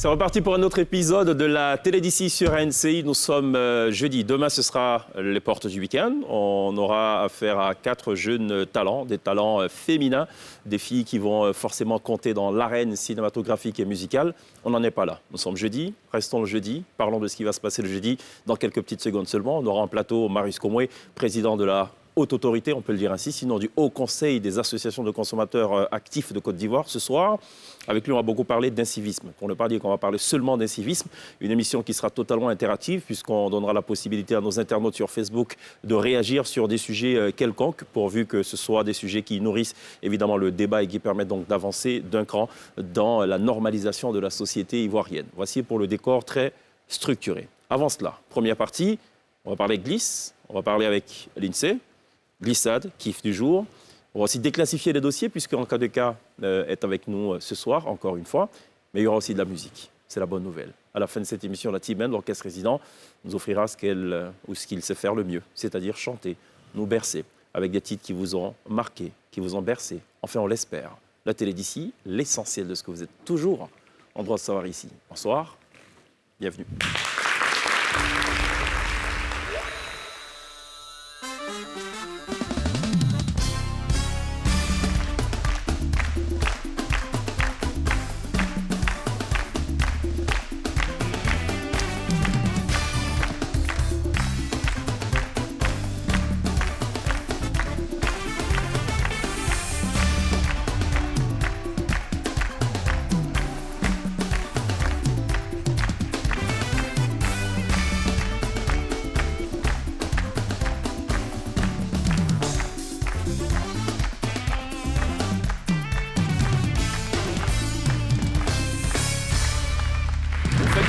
C'est reparti pour un autre épisode de la télé d'ici sur RNCI. Nous sommes jeudi. Demain, ce sera les portes du week-end. On aura affaire à 4 jeunes talents, des talents féminins, des filles qui vont forcément compter dans l'arène cinématographique et musicale. On n'en est pas là. Nous sommes jeudi, restons le jeudi. Parlons de ce qui va se passer le jeudi dans quelques petites secondes seulement. On aura en plateau Marius Komoué, président de la haute autorité, on peut le dire ainsi, sinon du Haut Conseil des associations de consommateurs actifs de Côte d'Ivoire. Ce soir, avec lui, on va beaucoup parler d'incivisme. Pour ne pas dire qu'on va parler seulement d'incivisme, une émission qui sera totalement interactive, puisqu'on donnera la possibilité à nos internautes sur Facebook de réagir sur des sujets quelconques, pourvu que ce soit des sujets qui nourrissent évidemment le débat et qui permettent donc d'avancer d'un cran dans la normalisation de la société ivoirienne. Voici pour le décor très structuré. Avant cela, première partie, on va parler glisse, on va parler avec l'INSEE, glissade, kiff du jour. On va aussi déclassifier les dossiers, puisqu'en cas de cas est avec nous ce soir, encore une fois. Mais il y aura aussi de la musique. C'est la bonne nouvelle. À la fin de cette émission, la T-Man, l'orchestre résident, nous offrira ce qu'il sait faire le mieux, c'est-à-dire chanter, nous bercer, avec des titres qui vous ont marqué, qui vous ont bercé. Enfin, on l'espère. La télé d'ici, l'essentiel de ce que vous êtes toujours en droit de savoir ici. Bonsoir, bienvenue.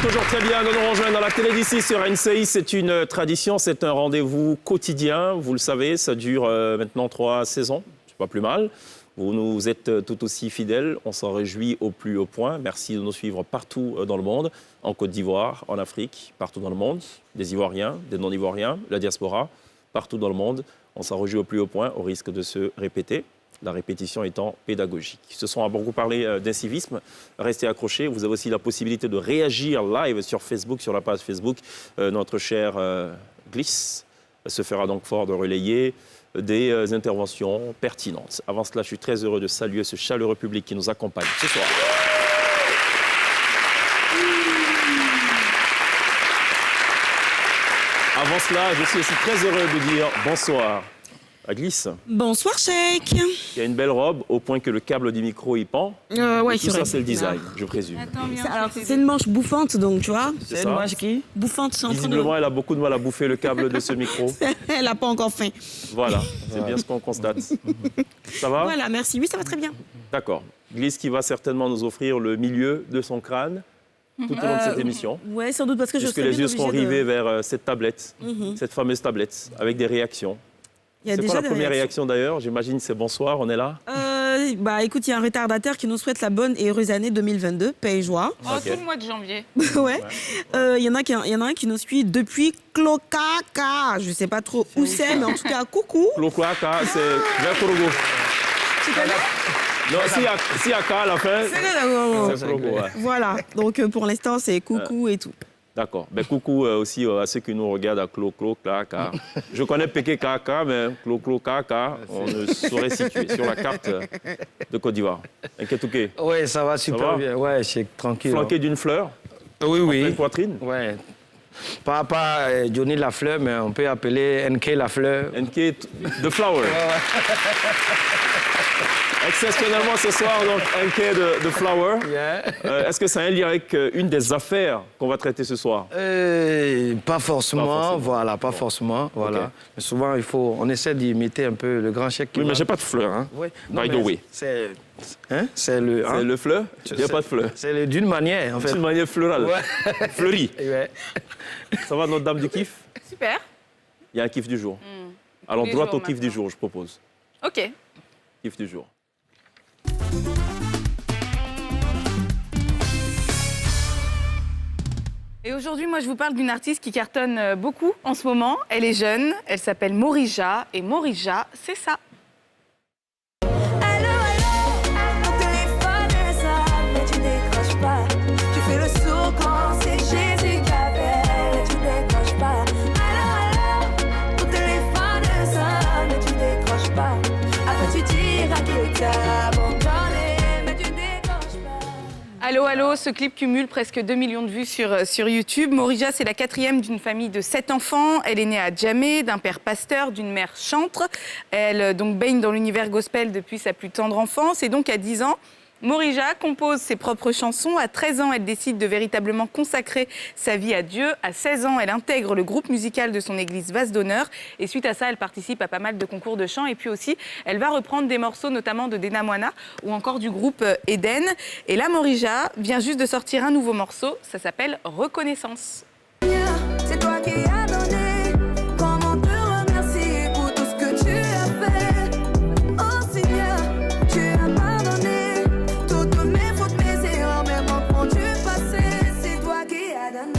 Toujours très bien de nous rejoindre dans la télé d'ici sur RNCI. C'est une tradition, c'est un rendez-vous quotidien. Vous le savez, ça dure maintenant 3 saisons. C'est pas plus mal. Vous nous êtes tout aussi fidèles. On s'en réjouit au plus haut point. Merci de nous suivre partout dans le monde, en Côte d'Ivoire, en Afrique, partout dans le monde. Des Ivoiriens, des non-Ivoiriens, la diaspora, partout dans le monde. On s'en réjouit au plus haut point, au risque de se répéter. La répétition étant pédagogique. Ce soir, on va beaucoup parler d'incivisme. Restez accrochés. Vous avez aussi la possibilité de réagir live sur Facebook, sur la page Facebook. Notre cher Glisse se fera donc fort de relayer des interventions pertinentes. Avant cela, je suis très heureux de saluer ce chaleureux public qui nous accompagne ce soir. Avant cela, je suis aussi très heureux de dire bonsoir à Glisse. Bonsoir, Cheikh. Il y a une belle robe, au point que le câble du micro y pend. Ouais, tout ça, c'est le design, je présume. Alors, c'est une manche bouffante, donc, tu vois. C'est une manche qui bouffante, c'est en train de... Visiblement, elle a beaucoup de mal à bouffer le câble de ce micro. Elle n'a pas encore faim. Voilà, c'est bien ce qu'on constate. Ça va? Voilà, merci. Oui, ça va très bien. D'accord. Glisse qui va certainement nous offrir le milieu de son crâne tout au long de cette émission. Ouais, sans doute, parce que puisque les yeux seront rivés vers cette tablette, cette fameuse tablette, avec des réactions. C'est quoi la première réaction d'ailleurs? J'imagine c'est bonsoir, on est là. Écoute, il y a un retardataire qui nous souhaite la bonne et heureuse année 2022, paix et joie. Oh, okay. Tout le mois de janvier. Ouais. Il y en a un qui nous suit depuis Clokaka. Je ne sais pas trop où c'est, mais en tout cas, coucou. Clokaka, c'est vers Korogo. Tu connais? Non, s'il y a K à la fin, c'est Korogo. Ouais. Voilà, donc pour l'instant, c'est coucou et tout. D'accord. Ben, coucou aussi à ceux qui nous regardent à Clo, Kaka. Je connais Péké Kaka, mais Clo, Kaka, on ne saurait situer sur la carte de Côte d'Ivoire. Nketouké. Oui, ça va super bien. Ouais, c'est tranquille. Flanqué d'une fleur. Oui, oui. En pleine poitrine. Ouais. Pas Johnny la fleur, mais on peut appeler NK la fleur. NK the flower. Exceptionnellement ce soir, donc, NK the flower. Yeah. Est-ce que ça a un lien avec une des affaires qu'on va traiter ce soir? Pas forcément, voilà, pas forcément. Voilà. Okay. Mais souvent, on essaie d'imiter un peu le grand chèque. Oui, mais j'ai pas de fleur, hein. Oui. By the way. C'est le fleur? Il n'y a pas de fleur. C'est d'une manière, en fait. D'une manière florale. Ouais. Fleurie. Ouais. Ça va, notre dame du kiff? Super. Il y a un kiff du jour. Alors, droit au kiff du jour, je propose. OK. Kiff du jour. Et aujourd'hui, moi, je vous parle d'une artiste qui cartonne beaucoup en ce moment. Elle est jeune, elle s'appelle Morija. Et Morija, c'est ça. Allô, allô, mon téléphone est ça, mais tu décroches pas. Tu fais le sourd. Allô, allô, ce clip cumule presque 2 millions de vues sur YouTube. Morija, c'est la 4e d'une famille de 7 enfants. Elle est née à Djamé, d'un père pasteur, d'une mère chantre. Elle donc baigne dans l'univers gospel depuis sa plus tendre enfance. Et donc, à 10 ans, Morija compose ses propres chansons. À 13 ans, elle décide de véritablement consacrer sa vie à Dieu. À 16 ans, elle intègre le groupe musical de son église Vase d'honneur. Et suite à ça, elle participe à pas mal de concours de chant. Et puis aussi, elle va reprendre des morceaux, notamment de Dena Moana ou encore du groupe Eden. Et là, Morija vient juste de sortir un nouveau morceau. Ça s'appelle Reconnaissance. C'est toi qui as donné. Comment te remercier pour tout ce que tu as fait. Oh Seigneur, tu as pardonné toutes mes fautes, mes erreurs, mes manquements du passé. C'est toi qui as donné.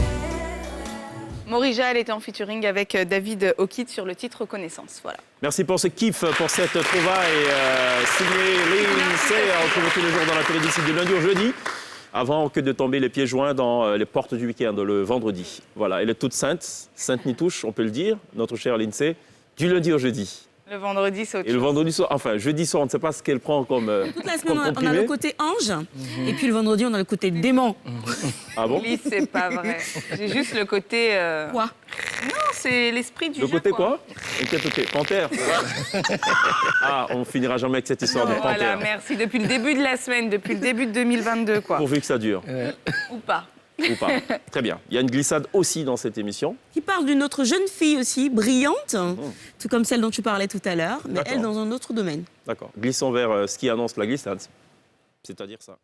Morija, elle était en featuring avec David Okid sur le titre Reconnaissance. Voilà. Merci pour ce kiff, pour cette trouvaille signée Lindsay. On retrouve tous les jours dans la télé d'ici du lundi au jeudi, avant que de tomber les pieds joints dans les portes du week-end, le vendredi. Voilà, elle est toute sainte, sainte Nitouche, on peut le dire, notre chère Lindsay, du lundi au jeudi. Le vendredi, c'est autre Et le chose. vendredi soir, enfin, jeudi soir, on ne sait pas ce qu'elle prend comme Toute la semaine, comme on a comprimé. le côté ange, et puis le vendredi, on a le côté démon. Ah bon? Lise, c'est pas vrai. J'ai juste le côté... Quoi? Non, c'est l'esprit du Le jeu, côté quoi? Et quel côté? Panthère? Ah, on finira jamais avec cette histoire de Voilà, panthère. merci. Depuis le début de la semaine, depuis le début de 2022, quoi. Pourvu que ça dure, Ou pas. ou pas. Très bien. Il y a une glissade aussi dans cette émission. Qui parle d'une autre jeune fille aussi, brillante, tout comme celle dont tu parlais tout à l'heure, mais D'accord. elle dans un autre domaine. D'accord. Glissons vers ce qui annonce la glissade. C'est-à-dire ça.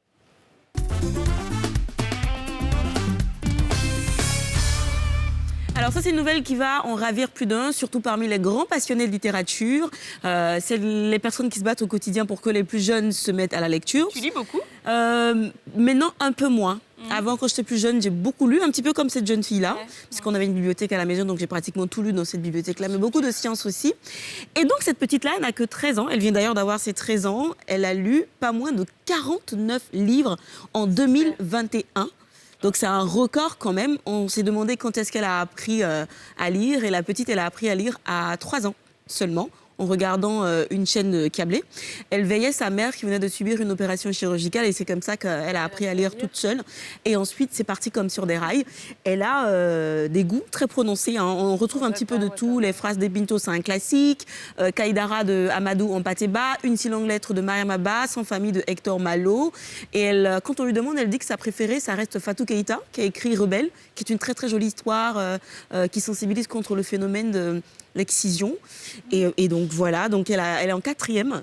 Alors ça, c'est une nouvelle qui va en ravir plus d'un, surtout parmi les grands passionnés de littérature. C'est les personnes qui se battent au quotidien pour que les plus jeunes se mettent à la lecture. Tu lis beaucoup? Maintenant, un peu moins. Avant, quand j'étais plus jeune, j'ai beaucoup lu, un petit peu comme cette jeune fille-là, parce qu'on avait une bibliothèque à la maison, donc j'ai pratiquement tout lu dans cette bibliothèque-là, mais beaucoup de sciences aussi. Et donc, cette petite-là, elle n'a que 13 ans. Elle vient d'ailleurs d'avoir ses 13 ans. Elle a lu pas moins de 49 livres en 2021. Donc c'est un record quand même. On s'est demandé quand est-ce qu'elle a appris à lire. Et la petite, elle a appris à lire à 3 ans seulement, en regardant une chaîne câblée. Elle veillait sa mère qui venait de subir une opération chirurgicale et c'est comme ça qu'elle a appris à lire toute seule. Et ensuite, c'est parti comme sur des rails. Elle a des goûts très prononcés, hein. On retrouve un petit peu de tout. Les phrases des Binto, c'est un classique. Kaïdara de Amadou Mpateba, Une si longue lettre de Mariam Abbas, Sans famille de Hector Malo. Et elle, quand on lui demande, elle dit que sa préférée, ça reste Fatou Keïta, qui a écrit Rebelle, qui est une très très jolie histoire qui sensibilise contre le phénomène de l'excision. Et donc voilà, donc elle est en 4e.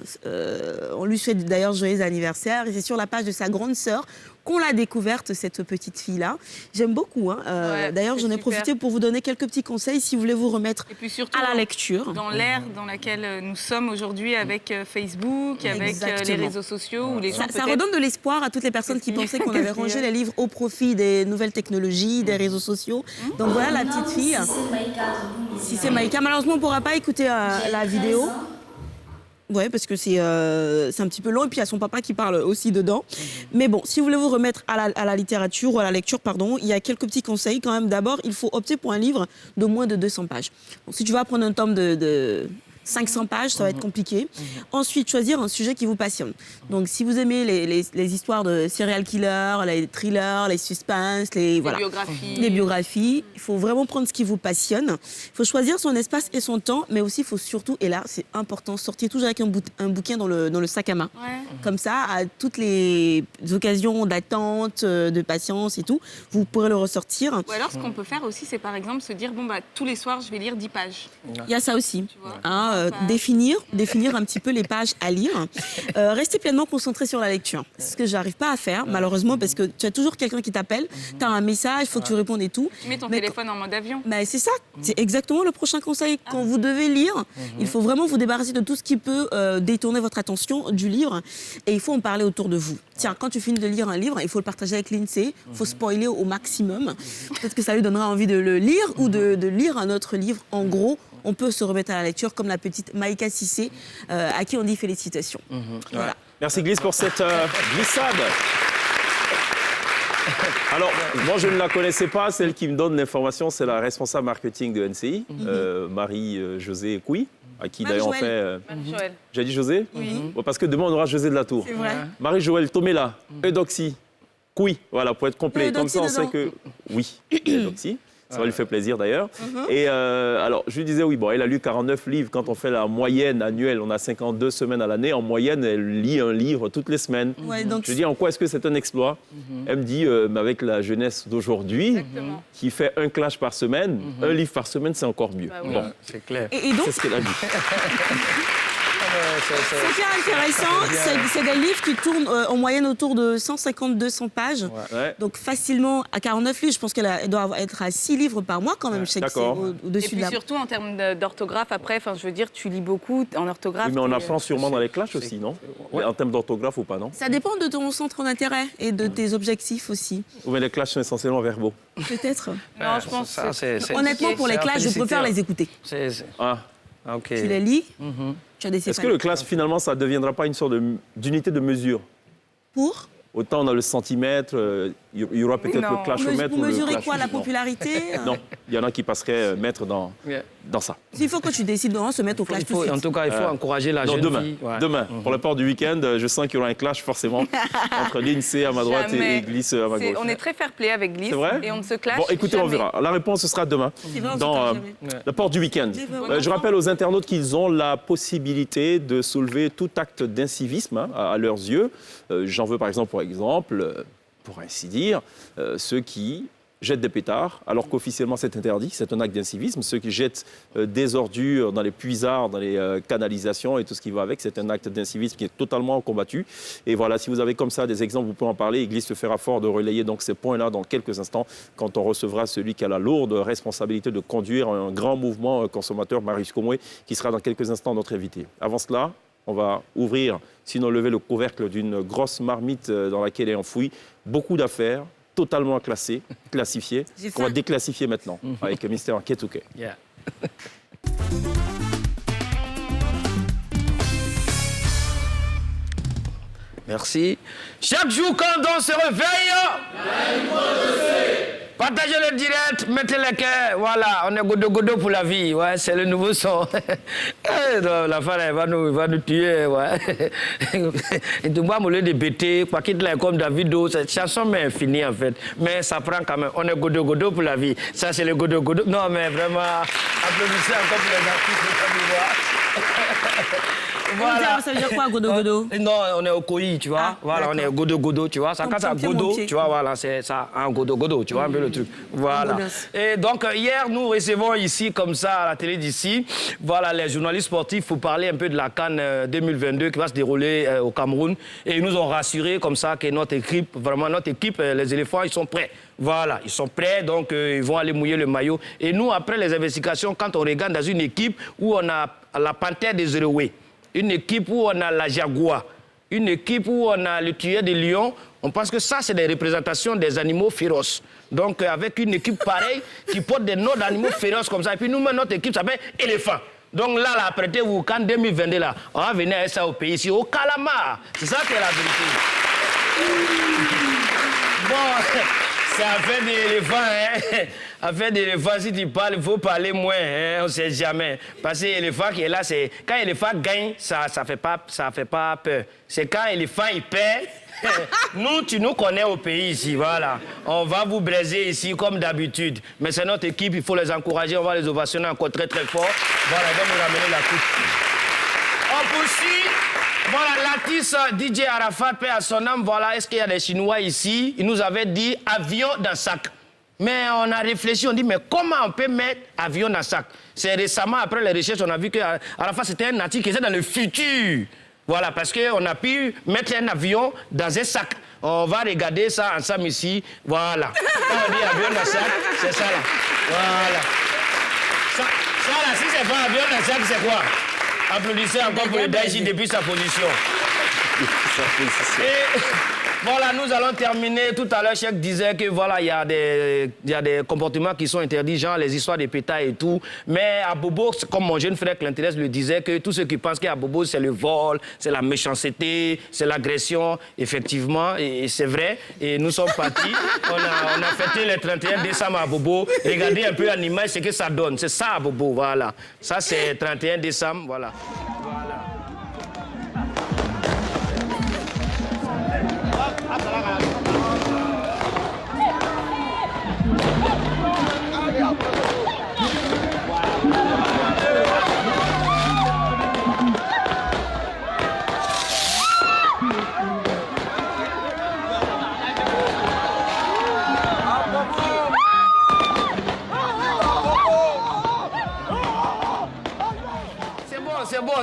On lui souhaite d'ailleurs joyeux anniversaire. Et c'est sur la page de sa grande sœur qu'on l'a découverte, cette petite fille-là. J'aime beaucoup. Hein. Ouais, D'ailleurs, c'est j'en ai super. profité pour vous donner quelques petits conseils si vous voulez vous remettre Et puis surtout, à la lecture. dans l'ère dans laquelle nous sommes aujourd'hui avec Facebook, avec les Exactement. réseaux sociaux, où les gens Ça peut-être... redonne de l'espoir à toutes les personnes qui pensaient qu'on avait Qu'est-ce qu'il y rangé a les livres au profit des nouvelles technologies, des réseaux sociaux. Donc voilà la petite fille. Si c'est Maïka, malheureusement on ne pourra pas écouter la vidéo. Ouais, parce que c'est un petit peu long et puis il y a son papa qui parle aussi dedans. Mais bon, si vous voulez vous remettre à la littérature ou à la lecture, pardon, il y a quelques petits conseils quand même. D'abord, il faut opter pour un livre de moins de 200 pages. Donc, si tu vas prendre un tome de 500 pages, ça va être compliqué. Ensuite, choisir un sujet qui vous passionne. Donc, si vous aimez les histoires de serial killers, les thrillers, les suspens, les biographies, il faut vraiment prendre ce qui vous passionne. Il faut choisir son espace et son temps, mais aussi il faut surtout, et là c'est important, sortir toujours avec un bouquin dans le sac à main. Ouais. Comme ça, à toutes les occasions d'attente, de patience et tout, vous pourrez le ressortir. Ou alors, ce qu'on peut faire aussi, c'est par exemple se dire, bon, bah, tous les soirs, je vais lire 10 pages. Il y a ça aussi. Tu vois. Hein, définir un petit peu les pages à lire. Rester pleinement concentré sur la lecture. C'est ce que j'arrive pas à faire, malheureusement, parce que tu as toujours quelqu'un qui t'appelle, tu as un message, il faut que tu répondes et tout. Tu mets ton Mais téléphone en mode avion. Bah, c'est ça, c'est exactement le prochain conseil. Quand vous devez lire, il faut vraiment vous débarrasser de tout ce qui peut détourner votre attention du livre et il faut en parler autour de vous. Tiens, quand tu finis de lire un livre, il faut le partager avec Lindsay, il faut spoiler au maximum. Peut-être que ça lui donnera envie de le lire ou de lire un autre livre. En gros, on peut se remettre à la lecture comme la petite Maïka Cissé, à qui on dit félicitations. Voilà. Merci Glisse pour cette glissade. Alors, moi je ne la connaissais pas, celle qui me donne l'information, c'est la responsable marketing de NCI, Marie-Josée Couy, à qui d'ailleurs on fait... Joël. J'ai dit José? Oui. Bon, parce que demain on aura José de la Tour. C'est vrai. Marie-Joëlle Tomela, Eudoxie, Oui, voilà, pour être complet. Il y a Comme ça, on Doxy sait dedans. que... Oui, il y a Doxy. Ça lui fait plaisir d'ailleurs. Et alors, je lui disais, oui, bon, elle a lu 49 livres. Quand on fait la moyenne annuelle, on a 52 semaines à l'année. En moyenne, elle lit un livre toutes les semaines. Ouais, donc Je lui dis, en quoi est-ce que c'est un exploit? Elle me dit, mais avec la jeunesse d'aujourd'hui, Exactement. qui fait un clash par semaine, un livre par semaine, c'est encore mieux. Bah oui. Bon, C'est clair. Et donc, c'est ce qu'elle a dit. c'est hyper intéressant. C'est des livres qui tournent en moyenne autour de 150-200 pages. Ouais. Donc facilement, à 49 livres, je pense elle doit être à 6 livres par mois quand même. Je sais que c'est D'accord. Et au-dessus de puis la... surtout en termes d'orthographe, après, enfin, je veux dire, tu lis beaucoup en orthographe. Oui, mais on t'es- apprend sûrement dans les clashs aussi, non? En termes d'orthographe ou pas, non? Ça dépend de ton centre d'intérêt et de tes objectifs aussi. Ou bien les clashs sont essentiellement verbaux. Peut-être. Non, je pense Ça, que c'est- Honnêtement, pour les c'est à classes, je féliciter, préfère hein. les écouter. Ah. OK. Tu les lis, tu as des Est-ce que le clash, finalement, ça ne deviendra pas une sorte d'unité de mesure? Pour Autant on a le centimètre, il y aura peut-être Non. le clashomètre vous ou le mesurez clash. quoi, la Non. popularité Non, il y en a qui passeraient maître dans ça. Il faut que tu décides de se mettre au clash Il tout de faut, suite. en tout cas, il faut encourager la Non, jeune demain. fille. Ouais. Demain, pour le port du week-end, je sens qu'il y aura un clash forcément entre l'INSEE à ma droite Jamais. et Glisse à ma gauche. on est très fair-play avec Glisse C'est vrai? et on ne se clash Bon, écoutez, on jamais. verra. La réponse, ce sera demain, C'est vrai, on se dans clash jamais. le port du week-end. C'est vrai. Je rappelle aux internautes qu'ils ont la possibilité de soulever tout acte d'incivisme hein, à leurs yeux. J'en veux par exemple, pour ainsi dire, ceux qui jettent des pétards, alors qu'officiellement c'est interdit, c'est un acte d'incivisme. Ceux qui jettent des ordures dans les puisards, dans les canalisations et tout ce qui va avec, c'est un acte d'incivisme qui est totalement combattu. Et voilà, si vous avez comme ça des exemples, vous pouvez en parler. Église se fera fort de relayer donc ces points-là dans quelques instants, quand on recevra celui qui a la lourde responsabilité de conduire un grand mouvement consommateur, Marius Komwe, qui sera dans quelques instants notre invité. Avant cela, on va ouvrir, sinon lever le couvercle d'une grosse marmite dans laquelle est enfoui beaucoup d'affaires, totalement classifiées, J'ai qu'on va faim. déclassifier maintenant avec Mr. Ketouke. Yeah. Merci. Chaque jour, quand on se réveille, partagez le direct, mettez les cœurs. Voilà, on est godo pour la vie. Ouais, c'est le nouveau son. La femme, elle va nous tuer. Ouais. Et tu vois, au lieu de bêter, quoi qu'il ait comme Davido, cette chanson mais finie en fait. Mais ça prend quand même. On est godo pour la vie. Ça, c'est le godo. Non, mais vraiment, applaudissez encore pour les artistes de Côte d'Ivoire. Voilà. Ça veut dire quoi, godo? Non, on est au Koyi, tu vois. Ah, voilà, on est d'accord. au godo, tu vois. Ça, Comme quand ça ton pied, mon godo, pied. tu vois, voilà, c'est ça, un godo, tu vois un peu le truc. Voilà. Godasse. Et donc, hier, nous recevons ici, comme ça, à la télé d'ici, voilà, les journalistes sportifs pour parler un peu de la CAN 2022 qui va se dérouler au Cameroun. Et ils nous ont rassuré comme ça que notre équipe, les éléphants, ils sont prêts. Voilà, ils sont prêts, donc ils vont aller mouiller le maillot. Et nous, après les investigations, quand on regarde dans une équipe où on a la panthère des Zeroué, une équipe où on a la jaguar, une équipe où on a le tueur des lions, on pense que ça, c'est des représentations des animaux féroces. Donc, avec une équipe pareille qui porte des noms d'animaux féroces comme ça, et puis nous, notre équipe s'appelle éléphant. Donc là, apprêtez-vous, qu'en 2022, là, on va venir avec ça au pays ici, au Calama. C'est ça qui est la vérité. Bon, c'est affaire d'éléphant, hein. Affaire d'éléphant, si tu parles, il faut parler moins, hein. On ne sait jamais. Parce que l'éléphant qui est là, c'est quand l'éléphant gagne, ça fait pas peur. C'est quand l'éléphant il perd. Nous, tu nous connais au pays ici, voilà. On va vous braiser ici comme d'habitude. Mais c'est notre équipe, il faut les encourager, on va les ovationner encore très très fort. Voilà, ils vont nous ramener la coupe. On poursuit. Voilà, l'artiste DJ Arafat, paix à son âme, voilà, est-ce qu'il y a des Chinois ici? Il nous avait dit avion dans sac. Mais on a réfléchi, on dit, mais comment on peut mettre avion dans sac? C'est récemment, après les recherches, on a vu que Arafat, c'était un artiste qui était dans le futur. Voilà, parce qu'on a pu mettre un avion dans un sac. On va regarder ça ensemble ici. Voilà. Quand on dit avion dans sac, c'est ça là. Voilà. Ça là, si c'est pas avion dans sac, c'est quoi? Applaudissez encore pour le Daïchi depuis sa position. Et voilà, nous allons terminer. Tout à l'heure, Cheikh disait que voilà, il y a des comportements qui sont interdits, genre les histoires de pétards et tout. Mais à Bobo, comme mon jeune frère Clinteres le disait, que tous ceux qui pensent qu'à Bobo, c'est le vol, c'est la méchanceté, c'est l'agression, effectivement, et c'est vrai. Et nous sommes partis. On a fêté le 31 décembre à Bobo. Regardez un peu l'image, ce que ça donne. C'est ça à Bobo, voilà. Ça, c'est 31 décembre, voilà. Voilà.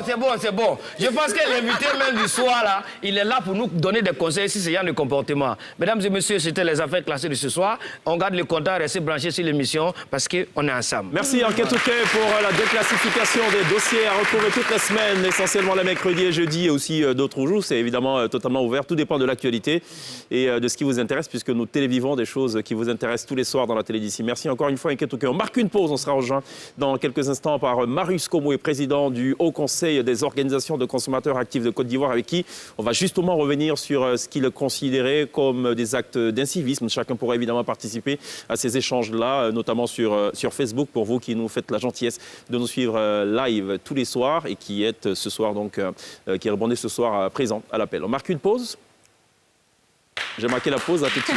c'est bon. Je pense que l'invité même du soir, là, il est là pour nous donner des conseils sur ce genre de comportement. Mesdames et messieurs, c'était les affaires classées de ce soir. On garde le contact, restez branchés sur l'émission parce qu'on est ensemble. Merci Enquête OK pour la déclassification des dossiers à retrouver toutes les semaines, essentiellement les mercredis et jeudis et aussi d'autres jours. C'est évidemment totalement ouvert. Tout dépend de l'actualité et de ce qui vous intéresse puisque nous télévivons des choses qui vous intéressent tous les soirs dans la télé d'ici. Merci encore une fois Enquête OK. On marque une pause. On sera rejoint dans quelques instants par Marius Komoué, président du Haut Conseil des organisations de consommateurs actifs de Côte d'Ivoire, avec qui on va justement revenir sur ce qu'il considérait comme des actes d'incivisme. Chacun pourra évidemment participer à ces échanges-là, notamment sur Facebook, pour vous qui nous faites la gentillesse de nous suivre live tous les soirs et qui êtes ce soir donc, qui répondez ce soir présent à l'appel. On marque une pause. J'ai marqué la pause, à tout de suite.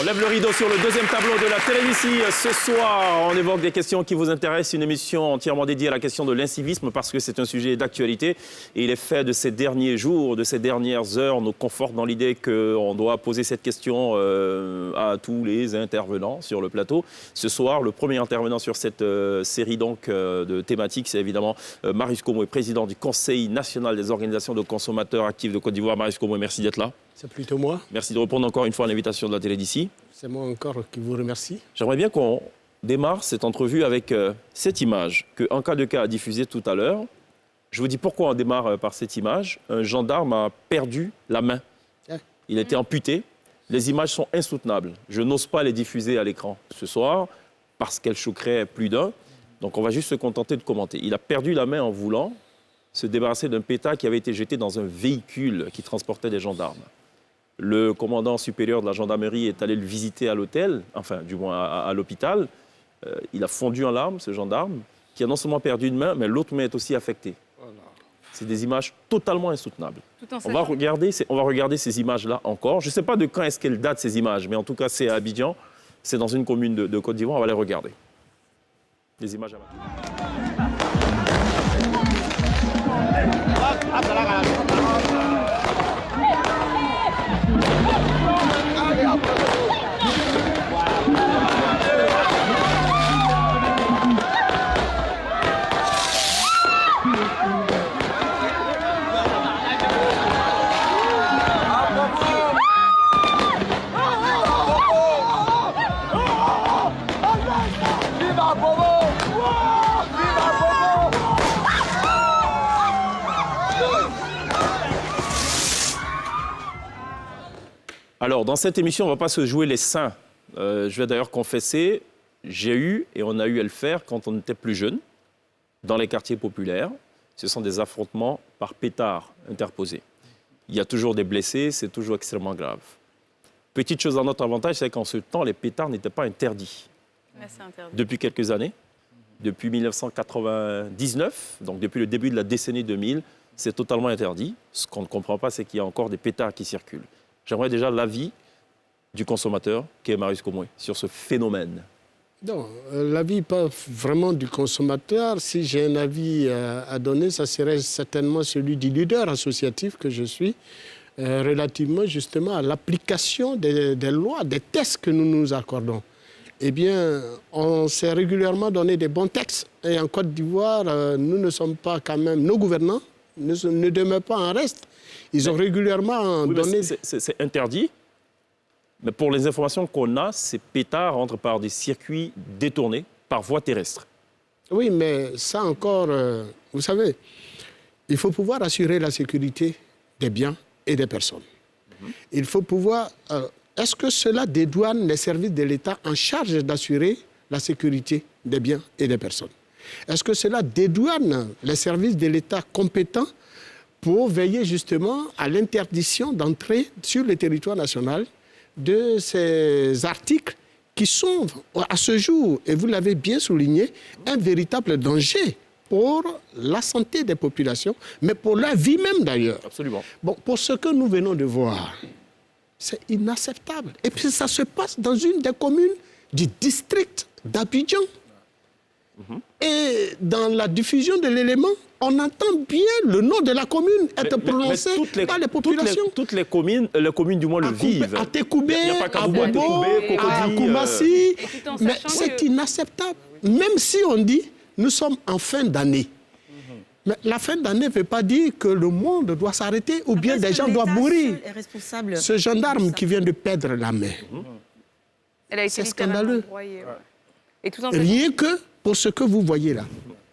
On lève le rideau sur le deuxième tableau de la télévision. Ce soir, on évoque des questions qui vous intéressent. Une émission entièrement dédiée à la question de l'incivisme parce que c'est un sujet d'actualité. Et les faits de ces derniers jours, de ces dernières heures, nous confortent dans l'idée qu'on doit poser cette question à tous les intervenants sur le plateau. Ce soir, le premier intervenant sur cette série donc, de thématiques, c'est évidemment Marius Komoué, président du Conseil national des organisations de consommateurs actifs de Côte d'Ivoire. Marius Komoué, merci d'être là. C'est plutôt moi. Merci de répondre encore une fois à l'invitation de la télé d'ici. C'est moi encore qui vous remercie. J'aimerais bien qu'on démarre cette entrevue avec cette image que Enquête OK a diffusée tout à l'heure. Je vous dis pourquoi on démarre par cette image. Un gendarme a perdu la main. Il a été amputé. Les images sont insoutenables. Je n'ose pas les diffuser à l'écran ce soir parce qu'elles choqueraient plus d'un. Donc on va juste se contenter de commenter. Il a perdu la main en voulant se débarrasser d'un pétard qui avait été jeté dans un véhicule qui transportait des gendarmes. Le commandant supérieur de la gendarmerie est allé le visiter à l'hôtel, enfin du moins à l'hôpital. Il a fondu en larmes, ce gendarme, qui a non seulement perdu une main, mais l'autre main est aussi affectée. C'est des images totalement insoutenables. On va regarder ces images-là encore. Je ne sais pas de quand est-ce qu'elles datent, ces images, mais en tout cas, c'est à Abidjan. C'est dans une commune de Côte d'Ivoire. On va les regarder. Des images à Alors, dans cette émission, on ne va pas se jouer les saints. Je vais d'ailleurs confesser, j'ai eu, et on a eu à le faire quand on était plus jeune, dans les quartiers populaires. Ce sont des affrontements par pétard interposés. Il y a toujours des blessés, c'est toujours extrêmement grave. Petite chose à notre avantage, c'est qu'en ce temps, les pétards n'étaient pas interdits. Là, c'est interdit. Depuis quelques années, depuis 1999, donc depuis le début de la décennie 2000, c'est totalement interdit. Ce qu'on ne comprend pas, c'est qu'il y a encore des pétards qui circulent. J'aimerais déjà l'avis du consommateur, qui est Marius Komoué, sur ce phénomène. Non, l'avis pas vraiment du consommateur. Si j'ai un avis à donner, ça serait certainement celui du leader associatif que je suis, relativement justement à l'application des lois, des tests que nous nous accordons. Eh bien, on s'est régulièrement donné des bons textes. Et en Côte d'Ivoire, nous ne sommes pas quand même... Nos gouvernants ne demeurent pas en reste. Ils ont régulièrement donné... C'est interdit, mais pour les informations qu'on a, ces pétards rentrent par des circuits détournés, par voie terrestre. Oui, mais ça encore, vous savez, il faut pouvoir assurer la sécurité des biens et des personnes. Il faut pouvoir... est-ce que cela dédouane les services de l'État en charge d'assurer la sécurité des biens et des personnes? Est-ce que cela dédouane les services de l'État compétents pour veiller justement à l'interdiction d'entrer sur le territoire national de ces articles qui sont, à ce jour, et vous l'avez bien souligné, un véritable danger pour la santé des populations, mais pour leur vie même d'ailleurs. Absolument. Bon, pour ce que nous venons de voir, c'est inacceptable. Et puis ça se passe dans une des communes du district d'Abidjan. Et dans la diffusion de l'élément, on entend bien le nom de la commune être prononcé par les populations. Toutes les communes du moins le vivent. À Tekoubé, Il n'y a pas qu'à à Bobo, Bobo, à Cocody, Koumassi. tout en Mais sachant c'est que- inacceptable. Même si on dit, nous sommes en fin d'année. Mais la fin d'année ne veut pas dire que le monde doit s'arrêter ou bien des gens doivent mourir. Est responsable. Ce gendarme qui vient de perdre la main, Elle a été C'est littéralement scandaleux. broyée, ouais. Et tout en sachant- rien que pour ce que vous voyez là,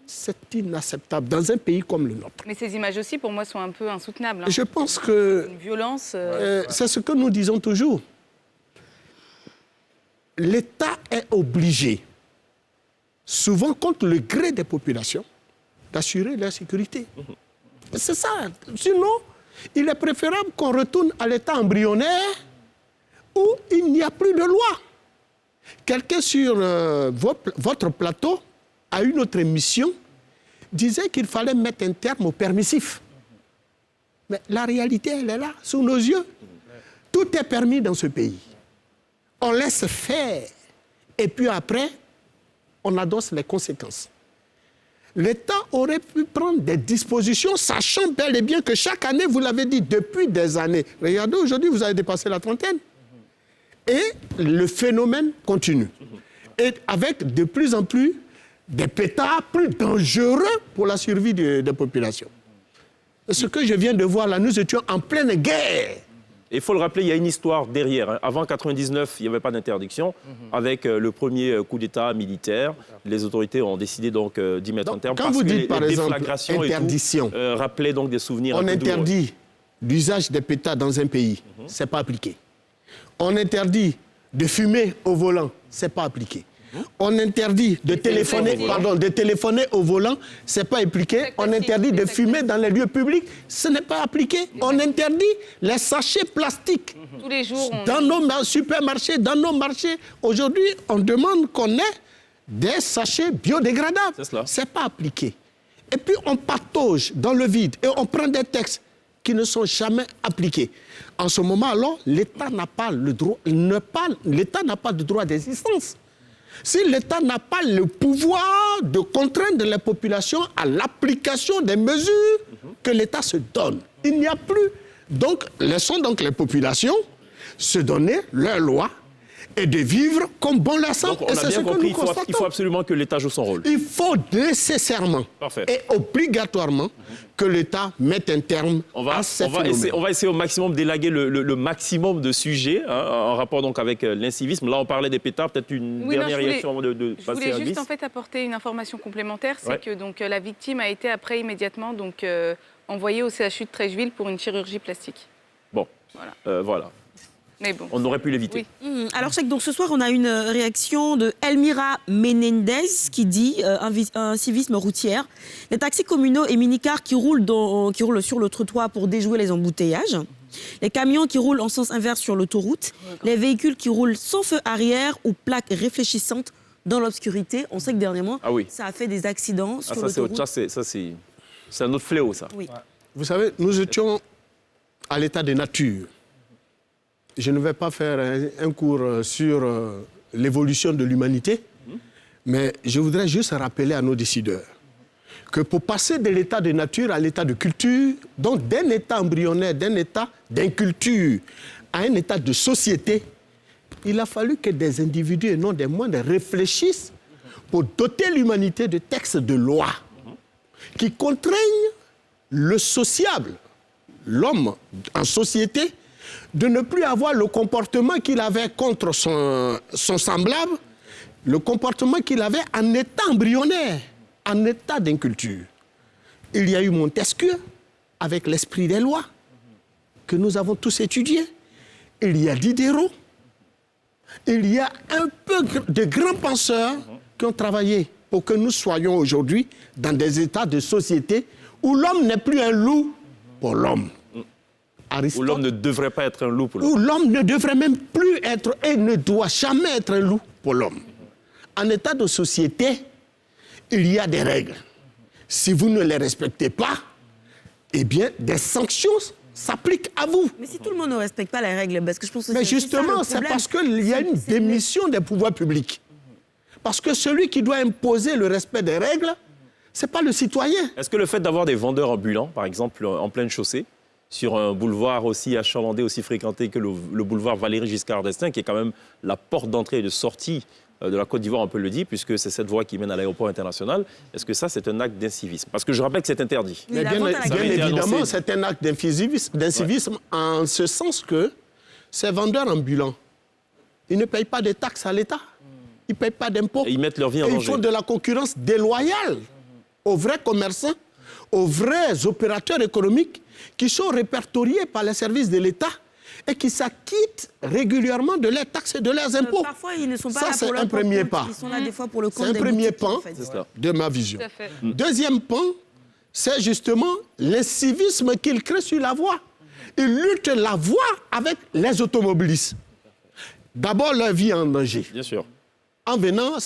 c'est inacceptable dans un pays comme le nôtre. Mais ces images aussi, pour moi, sont un peu insoutenables. hein. Je pense que Une violence. c'est ce que nous disons toujours. L'État est obligé, souvent contre le gré des populations, d'assurer leur sécurité. C'est ça. Sinon, il est préférable qu'on retourne à l'état embryonnaire où il n'y a plus de loi. Quelqu'un sur votre plateau, à une autre émission, disait qu'il fallait mettre un terme au permissif. Mais la réalité, elle est là, sous nos yeux. Tout est permis dans ce pays. On laisse faire. Et puis après, on adosse les conséquences. L'État aurait pu prendre des dispositions, sachant bel et bien que chaque année, vous l'avez dit, depuis des années. Regardez, aujourd'hui, vous avez dépassé la trentaine. Et le phénomène continue. Et avec de plus en plus des pétards plus dangereux pour la survie des populations. Ce que je viens de voir là, nous étions en pleine guerre. Il faut le rappeler, il y a une histoire derrière. hein. Avant 1999, il n'y avait pas d'interdiction. Avec le premier coup d'État militaire, les autorités ont décidé donc d'y mettre un terme. Quand parce vous que dites, les par exemple, déflagrations et tout, interdiction, rappelaient donc des souvenirs on un peu douloureux. interdit l'usage des pétards dans un pays, ce n'est pas appliqué. On interdit de fumer au volant, ce n'est pas appliqué. On interdit de téléphoner au volant, ce n'est pas appliqué. On interdit de fumer dans les lieux publics, ce n'est pas appliqué. On interdit les sachets plastiques. Tous les jours, on... Dans nos supermarchés, dans nos marchés, aujourd'hui, on demande qu'on ait des sachets biodégradables. C'est cela. C'est pas appliqué. Et puis, on patauge dans le vide et on prend des textes qui ne sont jamais appliqués. En ce moment, alors, l'État n'a pas le droit, l'État n'a pas de droit d'existence. Si l'État n'a pas le pouvoir de contraindre les populations à l'application des mesures que l'État se donne, il n'y a plus. Donc, laissons donc les populations se donner leurs lois et de vivre comme bon leur semble. Donc on Et a c'est bien ce que compris, nous constatons. il faut absolument que l'État joue son rôle. Il faut nécessairement Parfait. et obligatoirement que l'État mette un terme à ces phénomènes. On va essayer au maximum d'élaguer le maximum de sujets en rapport donc avec l'incivisme. Là, on parlait des pétards, peut-être une Oui, non, dernière je voulais- réaction avant de Je passer voulais à juste Miss. en fait apporter une information complémentaire, c'est Ouais. que donc la victime a été après immédiatement donc envoyée au CHU de Trècheville pour une chirurgie plastique. Bon, Voilà. voilà. Mais bon. On aurait pu l'éviter. Oui. Alors, Cheikh, donc ce soir, on a une réaction de Elmira Menendez qui dit un civisme routière. Les taxis communaux et minicars qui roulent sur le trottoir pour déjouer les embouteillages. Les camions qui roulent en sens inverse sur l'autoroute. Les véhicules qui roulent sans feu arrière ou plaques réfléchissantes dans l'obscurité. On sait que dernièrement, Ah oui. ça a fait des accidents sur Ça, c'est l'autoroute. c'est un autre fléau, ça. Oui. Vous savez, nous étions à l'état de nature. Je ne vais pas faire un cours sur l'évolution de l'humanité, mais je voudrais juste rappeler à nos décideurs que pour passer de l'état de nature à l'état de culture, donc d'un état embryonnaire, d'un état d'inculture à un état de société, il a fallu que des individus et non des moindres réfléchissent pour doter l'humanité de textes de loi qui contraignent le sociable, l'homme en société, de ne plus avoir le comportement qu'il avait contre son semblable, le comportement qu'il avait en état embryonnaire, en état d'inculture. Il y a eu Montesquieu, avec l'esprit des lois, que nous avons tous étudié. Il y a Diderot. Il y a un peu de grands penseurs qui ont travaillé pour que nous soyons aujourd'hui dans des états de société où l'homme n'est plus un loup pour l'homme. Aristote. Où l'homme ne devrait pas être un loup pour l'homme. Où l'homme ne devrait même plus être et ne doit jamais être un loup pour l'homme. En état de société, il y a des règles. Si vous ne les respectez pas, eh bien, des sanctions s'appliquent à vous. Mais si tout le monde ne respecte pas les règles, parce que je pense que Mais c'est aussi ça, justement, le c'est problème. parce qu'il y a une démission des pouvoirs publics. Parce que celui qui doit imposer le respect des règles, ce n'est pas le citoyen. Est-ce que le fait d'avoir des vendeurs ambulants, par exemple, en pleine chaussée, sur un boulevard aussi achalandé, aussi fréquenté que le boulevard Valéry Giscard d'Estaing, qui est quand même la porte d'entrée et de sortie de la Côte d'Ivoire, on peut le dire, puisque c'est cette voie qui mène à l'aéroport international, est-ce que ça, c'est un acte d'incivisme? Parce que je rappelle que c'est interdit. Oui, Mais la bien, vente à la bien Ça avait été évidemment, annoncé. c'est un acte d'incivisme en ce sens que ces vendeurs ambulants, ils ne payent pas de taxes à l'État. Ils ne payent pas d'impôts. Et ils mettent leur vie en Et ils danger. font de la concurrence déloyale aux vrais commerçants, aux vrais opérateurs économiques qui sont répertoriés par les services de l'État et qui s'acquittent régulièrement de leurs taxes et de leurs impôts. Parfois, ils ne sont pas Ça, là c'est pour leur un premier compte. pas. Ils sont là des fois pour le compte C'est un des premier boutiques, pan en fait. C'est cela. de ma vision. Tout à fait. Deuxième pan, c'est justement l'incivisme qu'ils créent sur la voie. Ils luttent la voie avec les automobilistes. D'abord, leur vie en danger. Bien sûr. En venant,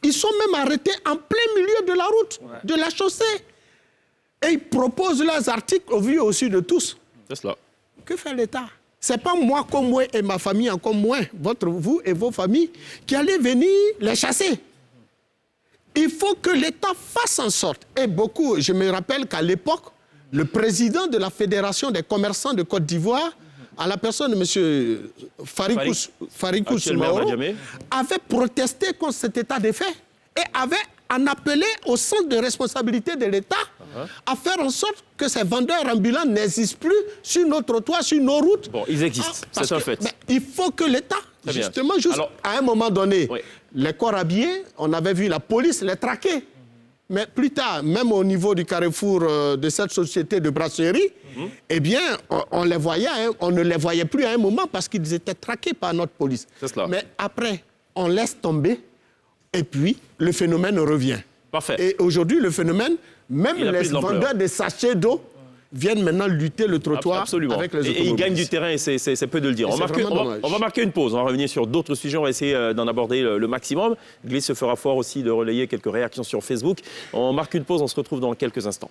ils sont même arrêtés en plein milieu de la route, de la chaussée. Et ils proposent leurs articles au vu et au su de tous. C'est cela. Que fait l'État? Ce n'est pas moi comme moi et ma famille, encore moins vous et vos familles, qui allez venir les chasser. Il faut que l'État fasse en sorte. Et beaucoup, je me rappelle qu'à l'époque, le président de la Fédération des commerçants de Côte d'Ivoire, à la personne de M. Farikou Actuel maire Soumaoro, Madiamé. avait protesté contre cet état de fait et avait en appelé au centre de responsabilité de l'État à faire en sorte que ces vendeurs ambulants n'existent plus sur nos trottoirs, sur nos routes. Bon, ils existent, Parce c'est un que, fait. ben, il faut que l'État, Très bien. justement, juste Alors- à un moment donné, Oui. les corps habillés, on avait vu la police les traquer. Mais plus tard, même au niveau du carrefour de cette société de brasserie, eh bien, on les voyait, hein, on ne les voyait plus à un moment parce qu'ils étaient traqués par notre police. C'est cela. Mais après, on laisse tomber et puis le phénomène revient. Parfait. Et aujourd'hui, le phénomène, même Il a pris les de l'ampleur. vendeurs de sachets d'eau viennent maintenant lutter le trottoir Absolument. avec les Et ils automobilistes. gagnent du terrain et c'est peu de le dire. Et On, c'est marque- vraiment on va- dommage. on va marquer une pause. On va revenir sur d'autres sujets. On va essayer d'en aborder le maximum. Gliss se fera fort aussi de relayer quelques réactions sur Facebook. On marque une pause. On se retrouve dans quelques instants.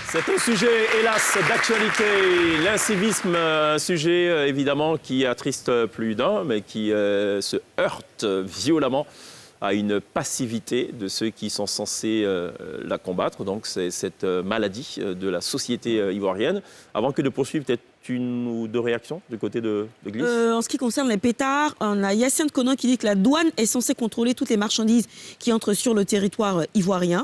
C'est un sujet, hélas, d'actualité. L'incivisme, un sujet évidemment qui attriste plus d'un, mais qui se heurte violemment à une passivité de ceux qui sont censés la combattre. Donc c'est cette maladie de la société ivoirienne. Avant que de poursuivre, peut-être une ou deux réactions du côté de Gliss. En ce qui concerne les pétards, on a Yacine Konan qui dit que la douane est censée contrôler toutes les marchandises qui entrent sur le territoire ivoirien.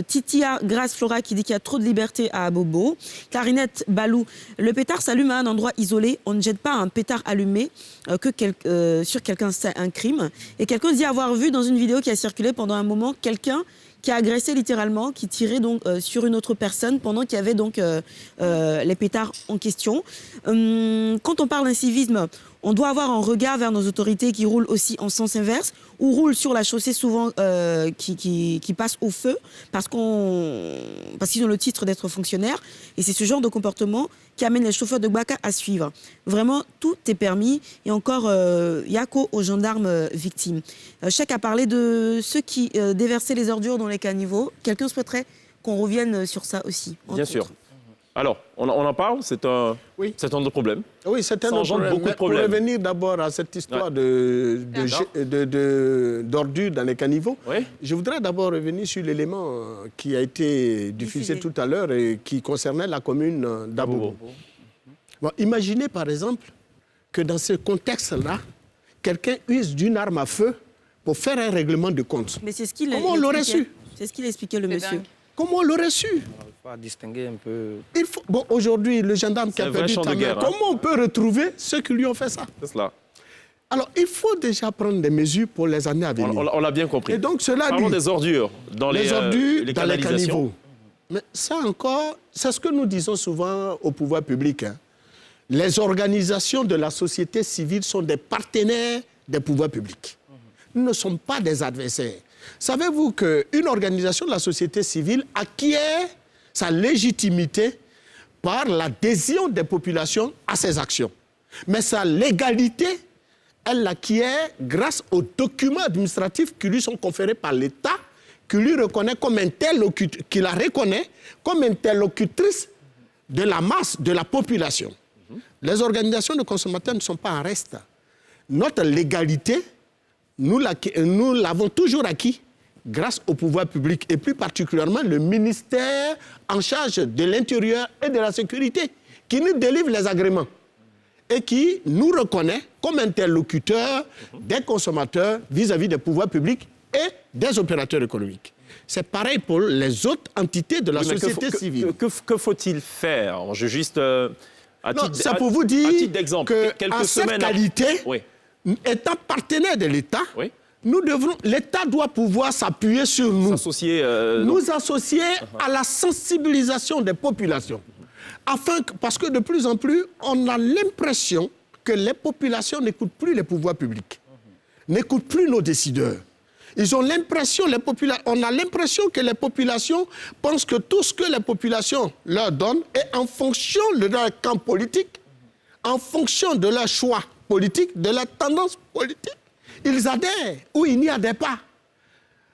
Titia Grace Flora qui dit qu'il y a trop de liberté à Abobo. Clarinette Balou, le pétard s'allume à un endroit isolé. On ne jette pas un pétard allumé sur quelqu'un, c'est un crime. Et quelqu'un dit avoir vu dans une vidéo qui a circulé pendant un moment quelqu'un qui a agressé littéralement, qui tirait donc sur une autre personne pendant qu'il y avait donc les pétards en question. Quand on parle d'incivisme, on doit avoir un regard vers nos autorités qui roulent aussi en sens inverse ou roulent sur la chaussée souvent qui passent au feu parce qu'ils ont le titre d'être fonctionnaires. Et c'est ce genre de comportement qui amène les chauffeurs de Gbaka à suivre. Vraiment, tout est permis. Et encore, Yako aux gendarmes victimes. Chèque a parlé de ceux qui déversaient les ordures dans les caniveaux. Quelqu'un souhaiterait qu'on revienne sur ça aussi. Bien sûr. Alors, on en parle, c'est un autre problème. Oui, c'est un Ça autre engendre problème. beaucoup de Mais problèmes. Pour revenir d'abord à cette histoire d'ordures dans les caniveaux, Oui. je voudrais d'abord revenir sur l'élément qui a été diffusé tout à l'heure et qui concernait la commune d'Abobo. Bon, imaginez par exemple que dans ce contexte-là, quelqu'un use d'une arme à feu pour faire un règlement de compte. Mais c'est ce qu'il Comment on l'aurait su? C'est ce qu'il expliquait, le monsieur. dingue. Comment on l'aurait su? On va distinguer un peu. Il faut... Bon, aujourd'hui, le gendarme qui C'est a un vrai perdu champ de ta guerre, mère, hein. comment on peut retrouver ceux qui lui ont fait ça? C'est cela. Alors, il faut déjà prendre des mesures pour les années à venir. On l'a bien compris. Et donc, cela Parlons dit, des ordures dans les ordures les dans les canalisations. caniveaux. Mais ça encore, c'est ce que nous disons souvent au pouvoir public, hein. Les organisations de la société civile sont des partenaires des pouvoirs publics. Nous ne sommes pas des adversaires. Savez-vous qu'une organisation de la société civile acquiert sa légitimité par l'adhésion des populations à ses actions. Mais sa légalité, elle l'acquiert grâce aux documents administratifs qui lui sont conférés par l'État, qui lui reconnaît comme qui la reconnaît comme interlocutrice de la masse, de la population. Les organisations de consommateurs ne sont pas en reste. Notre légalité, nous l'avons toujours acquis grâce au pouvoir public et plus particulièrement le ministère en charge de l'Intérieur et de la Sécurité qui nous délivre les agréments et qui nous reconnaît comme interlocuteurs des consommateurs vis-à-vis des pouvoirs publics et des opérateurs économiques. C'est pareil pour les autres entités de la Oui, mais société civile. Que faut-il faire? Je juste... C'est pour vous dire d'exemple, qu'en cette qualité, oui. étant partenaire de l'État, Oui. l'État doit pouvoir s'appuyer sur nous, S'associer... nous associer à la sensibilisation des populations. Parce que de plus en plus, on a l'impression que les populations n'écoutent plus les pouvoirs publics, n'écoutent plus nos décideurs. Ils ont l'impression, on a l'impression que les populations pensent que tout ce que les populations leur donnent est en fonction de leur camp politique, en fonction de leur choix politique, de leur tendance politique. Ils adhèrent ou ils n'y adhèrent pas.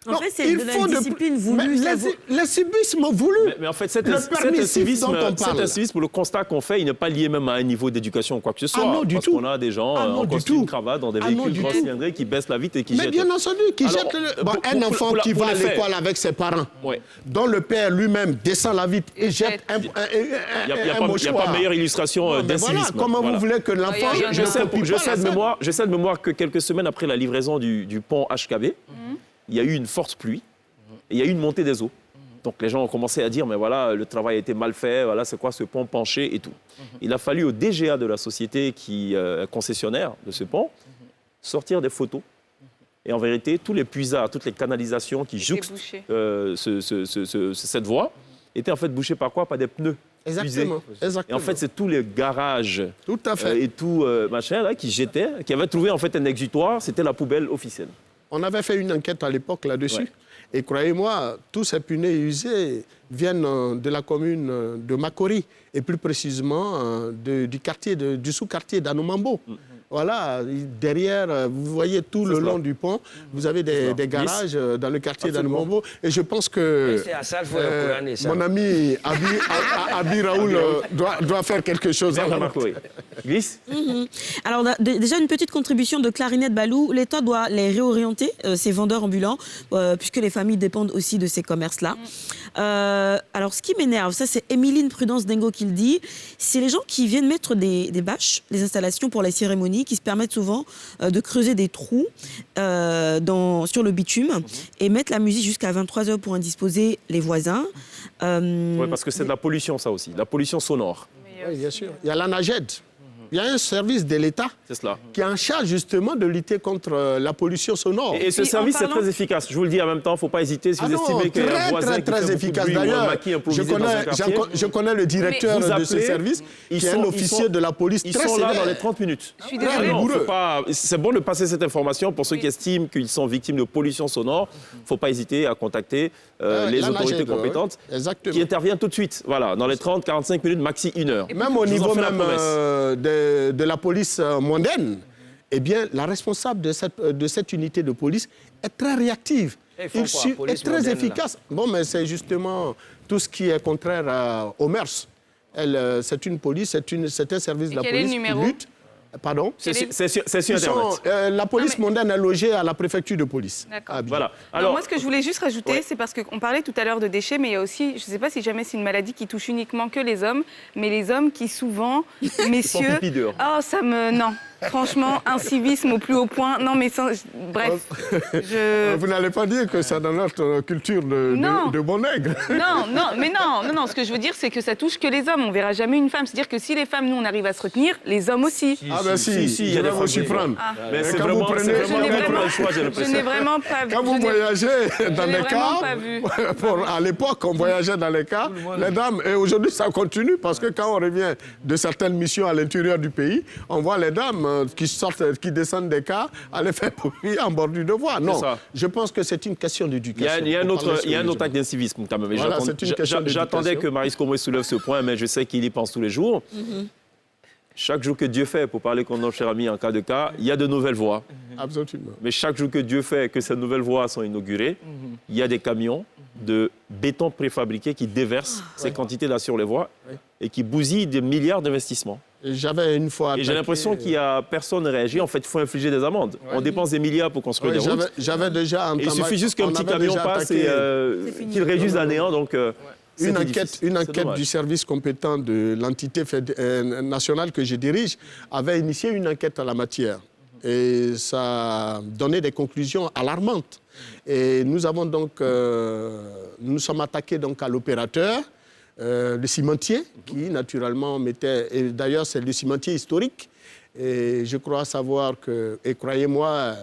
En fait, c'est de la discipline voulue. Les civismes voulus. Mais en fait, cet le incivisme, dont on parle. le constat qu'on fait, il n'est pas lié même à un niveau d'éducation ou quoi que ce soit. Ah non, du parce tout. qu'on a des gens Ah non, en du costume, tout. cravate, dans des Ah non, véhicules du gros tout. cylindrés qui baissent la vitre et qui Mais jettent. bien entendu, un enfant qui va à l'école avec ses parents, Ouais. dont le père lui-même descend la vitre et jette un Il n'y a mouchoir. pas meilleure illustration Non, mais d'incivisme. voilà, comment Voilà. vous voulez que l'enfant Je sais de mémoire. mémoire, je sais de mémoire que quelques semaines après la livraison du pont HKB, il y a eu une forte pluie et il y a eu une montée des eaux. Donc les gens ont commencé à dire, mais voilà, le travail a été mal fait, voilà, c'est quoi ce pont penché et tout. Il a fallu au DGA de la société qui est concessionnaire de ce pont sortir des photos. Et en vérité, tous les puisards, toutes les canalisations qui jouxtent bouchées. cette voie étaient en fait bouchées par quoi? Par des pneus. Exactement. Et Exactement. en fait, c'est tous les garages Tout à fait. et tout machin là qui jetaient, qui avaient trouvé en fait un exutoire, c'était la poubelle officielle. On avait fait une enquête à l'époque là-dessus. Ouais. Et croyez-moi, tous ces punais usés viennent de la commune de Makori, et plus précisément du sous-quartier d'Anomambo. Voilà, derrière, vous voyez tout le long du pont, vous avez des garages dans le quartier d'Anomambo. Et je pense que Oui, c'est à ça qu'il faut le couronner, ça. mon ami Abi Raoul doit faire quelque chose. Vers la Macquarie. Glisse. Alors, déjà, une petite contribution de Clarinette Balou. L'État doit les réorienter, ces vendeurs ambulants, puisque les familles dépendent aussi de ces commerces-là. Alors, ce qui m'énerve, ça, c'est Émiline Prudence Dengo qui le dit, c'est les gens qui viennent mettre des bâches, des installations pour les cérémonies, qui se permettent souvent de creuser des trous sur le bitume et mettre la musique jusqu'à 23h pour indisposer les voisins. Oui, parce que c'est de la pollution, ça aussi, la pollution sonore. Oui, bien sûr. Il y a la NAGED. Il y a un service de l'État C'est cela. qui est en charge justement de lutter contre la pollution sonore. Et ce puis, service en est parlant- très efficace. Je vous le dis en même temps, il ne faut pas hésiter. Si vous estimez qu'il y a un voisin qui fait beaucoup efficace. de bruit ou un D'ailleurs, maquis je improvisé dans un quartier, je connais le directeur Vous de ce appelez, service, ils qui est sont- un ils officier sont- de la police ils très sont là sévère. dans les 30 minutes. Je suis Non, désolée. non, rigoureux. faut pas- c'est bon de passer cette information pour ceux qui estiment qu'ils sont victimes de pollution sonore. Il ne faut pas hésiter à contacter les la autorités NAGED, compétentes exactement. qui interviennent tout de suite. Voilà, dans les 30-45 minutes, maxi 1 heure. Même au Je vous en niveau fais la même promesse. de la police mondaine, eh bien, la responsable de cette unité de police est très réactive. Et ils font quoi, Est police très mondaine, là? efficace. Bon, mais c'est justement tout ce qui est contraire aux mœurs. C'est une police, c'est un service de la quel est le police numéro qui lutte. Pardon? C'est sur Ils sont- Internet. la police Non, mondaine est logée à la préfecture de police. D'accord. à Abidjan. Voilà. Alors, moi, ce que je voulais juste rajouter, Ouais. c'est parce qu'on parlait tout à l'heure de déchets, mais il y a aussi, je ne sais pas si jamais c'est une maladie qui touche uniquement que les hommes, mais les hommes qui souvent, messieurs... pipi dehors. Oh, ça me... Non. Franchement, un civisme au plus haut point. Non, mais bref. Vous n'allez pas dire que c'est dans notre culture de bon nègre. Non. Ce que je veux dire, c'est que ça touche que les hommes. On verra jamais une femme. C'est-à-dire que si les femmes, nous, on arrive à se retenir, les hommes aussi. Ah ben si, je vais aussi prendre. Mais c'est quand vraiment, vous prenez, le choix, j'ai Je l'impression. n'ai vraiment pas vu. quand vous voyagez dans les cars, pas vu. à l'époque, on voyageait dans les cars, les dames, et aujourd'hui ça continue parce que quand on revient de certaines missions à l'intérieur du pays, on voit les dames qui descendent des cars, aller faire pipi en bordure de voie. Non, je pense que c'est une question d'éducation. Il y a un autre acte d'incivisme quand même. Voilà, c'est une question J'attendais que Maryse Comoé soulève ce point, mais je sais qu'il y pense tous les jours. Chaque jour que Dieu fait, pour parler comme notre cher ami en cas de cas, il y a de nouvelles voies. Absolument. Mais chaque jour que Dieu fait, que ces nouvelles voies sont inaugurées, il y a des camions de béton préfabriqué qui déversent ces quantités-là sur les voies et qui bousillent des milliards d'investissements. J'avais une fois Et j'ai l'impression qu'il y a personne ne réagit. En fait, il faut infliger des amendes. On dépense des milliards pour construire des routes. J'avais déjà entendu. Et il suffit juste qu'un petit camion passe et qu'il réduise à néant. Donc, une enquête du service compétent de l'entité nationale que je dirige avait initié une enquête en la matière. Et ça a donné des conclusions alarmantes. Et nous avons donc, nous sommes attaqués donc à l'opérateur, le cimentier, qui naturellement mettait, et d'ailleurs c'est le cimentier historique. Et je crois savoir que, et croyez-moi,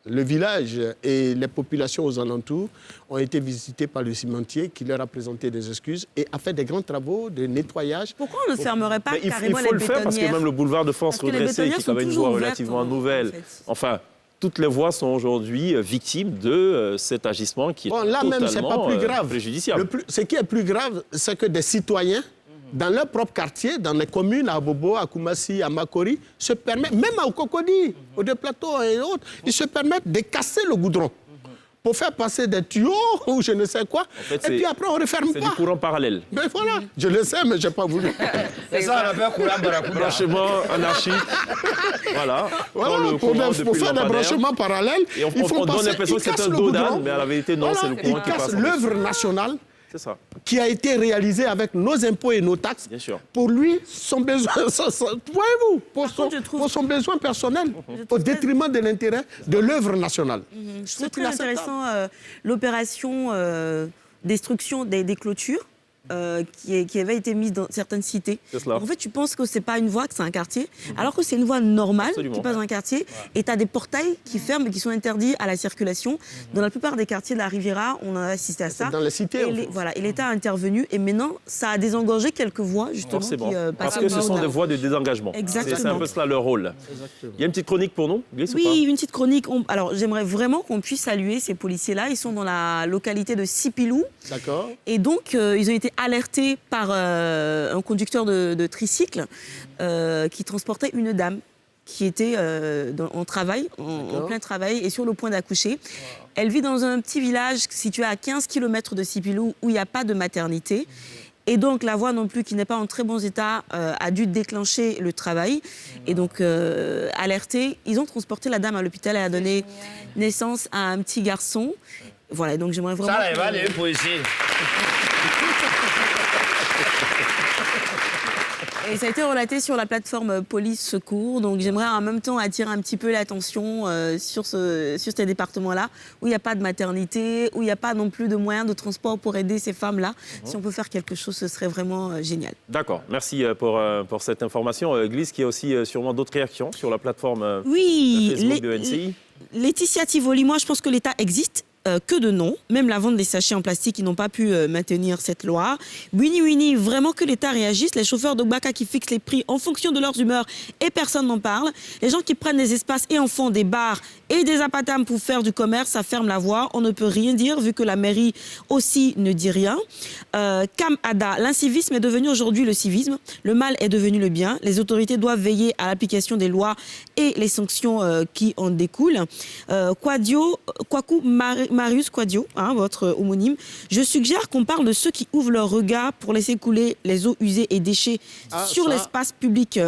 le village et les populations aux alentours ont été visités par le cimentier qui leur a présenté des excuses et a fait des grands travaux de nettoyage. Pourquoi on ne fermerait pas il carrément faut les le faire parce que même le boulevard de France redressé, qui est quand même une voie relativement nouvelle, enfin, toutes les voies sont aujourd'hui victimes de cet agissement qui est là même, c'est pas plus grave. Préjudiciable. Ce qui est plus grave, c'est que des citoyens, dans leur propre quartier, dans les communes, à Bobo, à Koumassi, à Makori, se permettent, même à Okokodi, au deux plateaux et autres, ils se permettent de casser le goudron pour faire passer des tuyaux ou je ne sais quoi. En fait, et puis après, on ne referme pas. C'est du courant parallèle. Mais voilà, je le sais, mais je n'ai pas voulu. C'est ça, on appelle courant barracuda. Branchement anarchique. Voilà. Pour faire des branchements parallèles, et on donne l'impression que c'est un dos d'âne, mais en vérité, non, c'est le courant qui passe. Ils cassent l'œuvre nationale. C'est ça. Qui a été réalisé avec nos impôts et nos taxes. Bien sûr. Pour lui, son besoin, voyez-vous, pour son besoin personnel, au détriment de l'intérêt de l'œuvre nationale. Je trouve très intéressant l'opération destruction des clôtures. Qui avait été mise dans certaines cités. En fait, tu penses que c'est pas une voie, que c'est un quartier, alors que c'est une voie normale qui passe dans un quartier. Et tu as des portails qui ferment et qui sont interdits à la circulation. Dans la plupart des quartiers de la Riviera, on a assisté à ça. Dans les cités. Et l'État a intervenu. Et maintenant, ça a désengorgé quelques voies, justement. Parce que ce sont des voies de désengagement. Exactement. C'est un peu cela leur rôle. Exactement. Il y a une petite chronique pour nous, Glyce, oui, une petite chronique. Alors, j'aimerais vraiment qu'on puisse saluer ces policiers-là. Ils sont dans la localité de Sipilou. D'accord. Et donc, ils ont été alertés par un conducteur de tricycle qui transportait une dame qui était en travail, en plein travail et sur le point d'accoucher. Wow. Elle vit dans un petit village situé à 15 km de Sipilou où il n'y a pas de maternité. Et donc, la voie non plus, qui n'est pas en très bon état, a dû déclencher le travail. Et donc, alertés, ils ont transporté la dame à l'hôpital. Elle a donné naissance à un petit garçon. Voilà, donc j'aimerais vraiment... Ça, elle va aller pour ici. Et ça a été relaté sur la plateforme Police Secours. Donc j'aimerais en même temps attirer un petit peu l'attention sur ces départements-là, où il n'y a pas de maternité, où il n'y a pas non plus de moyens de transport pour aider ces femmes-là. Si on peut faire quelque chose, ce serait vraiment génial. D'accord. Merci pour cette information. Glyce, qui a aussi sûrement d'autres réactions sur la plateforme Facebook de NCI. Laetitia Tivoli, moi je pense que l'État existe. Que de non, même la vente des sachets en plastique, ils n'ont pas pu maintenir cette loi. Winnie, vraiment que l'État réagisse. Les chauffeurs d'Ogbaka qui fixent les prix en fonction de leurs humeurs et personne n'en parle. Les gens qui prennent des espaces et en font des bars et des apatams pour faire du commerce, ça ferme la voie. On ne peut rien dire vu que la mairie aussi ne dit rien. Kam Ada, l'incivisme est devenu aujourd'hui le civisme. Le mal est devenu le bien. Les autorités doivent veiller à l'application des lois et les sanctions qui en découlent. Kwaku Marius Quadio, votre homonyme, je suggère qu'on parle de ceux qui ouvrent leur regard pour laisser couler les eaux usées et déchets sur l'espace public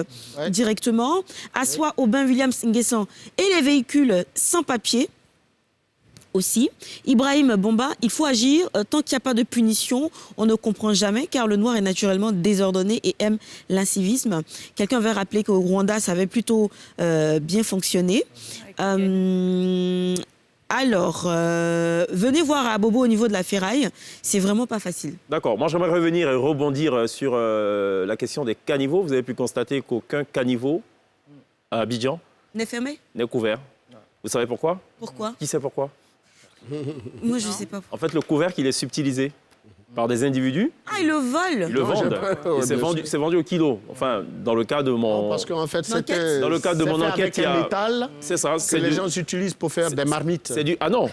directement. Assois Aubin Williams Nguessan et les véhicules sans papier. aussi. Ibrahim Bomba, il faut agir. Tant qu'il n'y a pas de punition, on ne comprend jamais, car le noir est naturellement désordonné et aime l'incivisme. Quelqu'un veut rappeler qu'au Rwanda, ça avait plutôt bien fonctionné. Alors, venez voir à Bobo au niveau de la ferraille, c'est vraiment pas facile. D'accord. Moi, j'aimerais revenir et rebondir sur la question des caniveaux. Vous avez pu constater qu'aucun caniveau à Abidjan N'est fermé? n'est couvert. Vous savez pourquoi? Pourquoi? Qui sait pourquoi? Moi, je sais pas. En fait, le couvercle, il est subtilisé par des individus. Ah, ils le volent! Ils le vendent. pas- Et c'est vendu au kilo. Enfin, dans le cas de mon... Non, parce qu'en fait, L'enquête. c'était... Dans le cadre de c'est mon fait enquête, avec il y a- un métal C'est ça. que C'est les du... gens utilisent pour faire des marmites. C'est du... Ah non.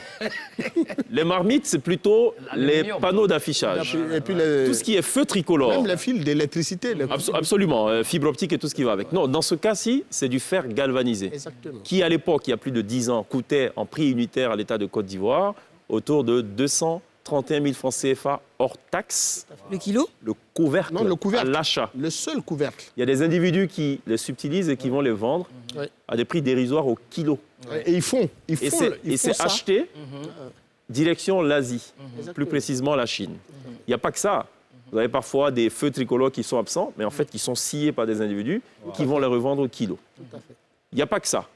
Les marmites, c'est plutôt les panneaux d'affichage. Et puis les... Tout ce qui est feu tricolore. Même les fils d'électricité. les- Absolument. Fibre optique et tout ce qui va avec. Non, dans ce cas-ci, c'est du fer galvanisé. Exactement. Qui, à l'époque, il y a plus de 10 ans, coûtait en prix unitaire à l'État de Côte d'Ivoire autour de 231 000 francs CFA hors taxe. Le kilo? Le couvercle, Non, le couvercle. à l'achat. Le seul couvercle. Il y a des individus qui les subtilisent et qui vont les vendre Oui. à des prix dérisoires au kilo. Et ils font Et c'est ça. acheté direction l'Asie, plus précisément la Chine. Il n'y a pas que ça. Vous avez parfois des feux tricolores qui sont absents, mais en fait qui sont sciés par des individus qui vont les revendre au kilo. Tout à fait. Il n'y a pas que ça.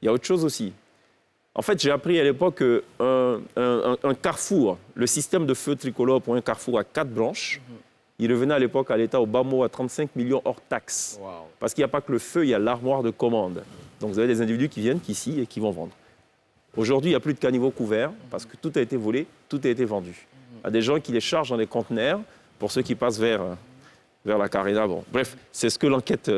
Il y a autre chose aussi. En fait, j'ai appris à l'époque qu'un carrefour, le système de feu tricolore pour un carrefour à 4 branches, il revenait à l'époque à l'État au bas mot à 35 millions hors taxes. Parce qu'il n'y a pas que le feu, il y a l'armoire de commande. Donc vous avez des individus qui viennent, qui scient et qui vont vendre. Aujourd'hui, il n'y a plus de caniveaux couverts parce que tout a été volé, tout a été vendu. Il y a des gens qui les chargent dans des conteneurs pour ceux qui passent vers la Carina. Bon, bref, c'est ce que l'enquête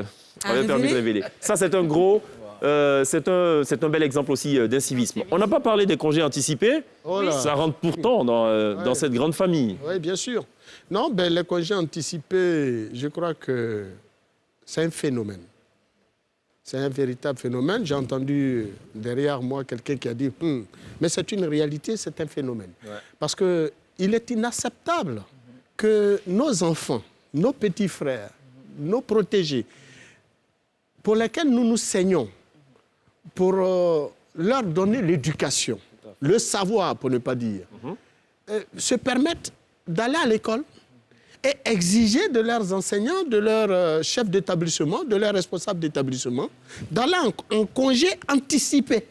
avait permis de révéler. Ça, c'est un gros... c'est un bel exemple aussi d'incivisme. On n'a pas parlé des congés anticipés. Oh là. Ça rentre pourtant dans cette grande famille. Oui, bien sûr. Non, ben, les congés anticipés, je crois que c'est un phénomène. C'est un véritable phénomène. J'ai entendu derrière moi quelqu'un qui a dit mais c'est une réalité, c'est un phénomène. Parce qu'il est inacceptable que nos enfants, nos petits frères, nos protégés, pour lesquels nous nous saignons, pour leur donner l'éducation, le savoir, pour ne pas dire, se permettent d'aller à l'école et exiger de leurs enseignants, de leurs chefs d'établissement, de leurs responsables d'établissement, d'aller en congé anticipé.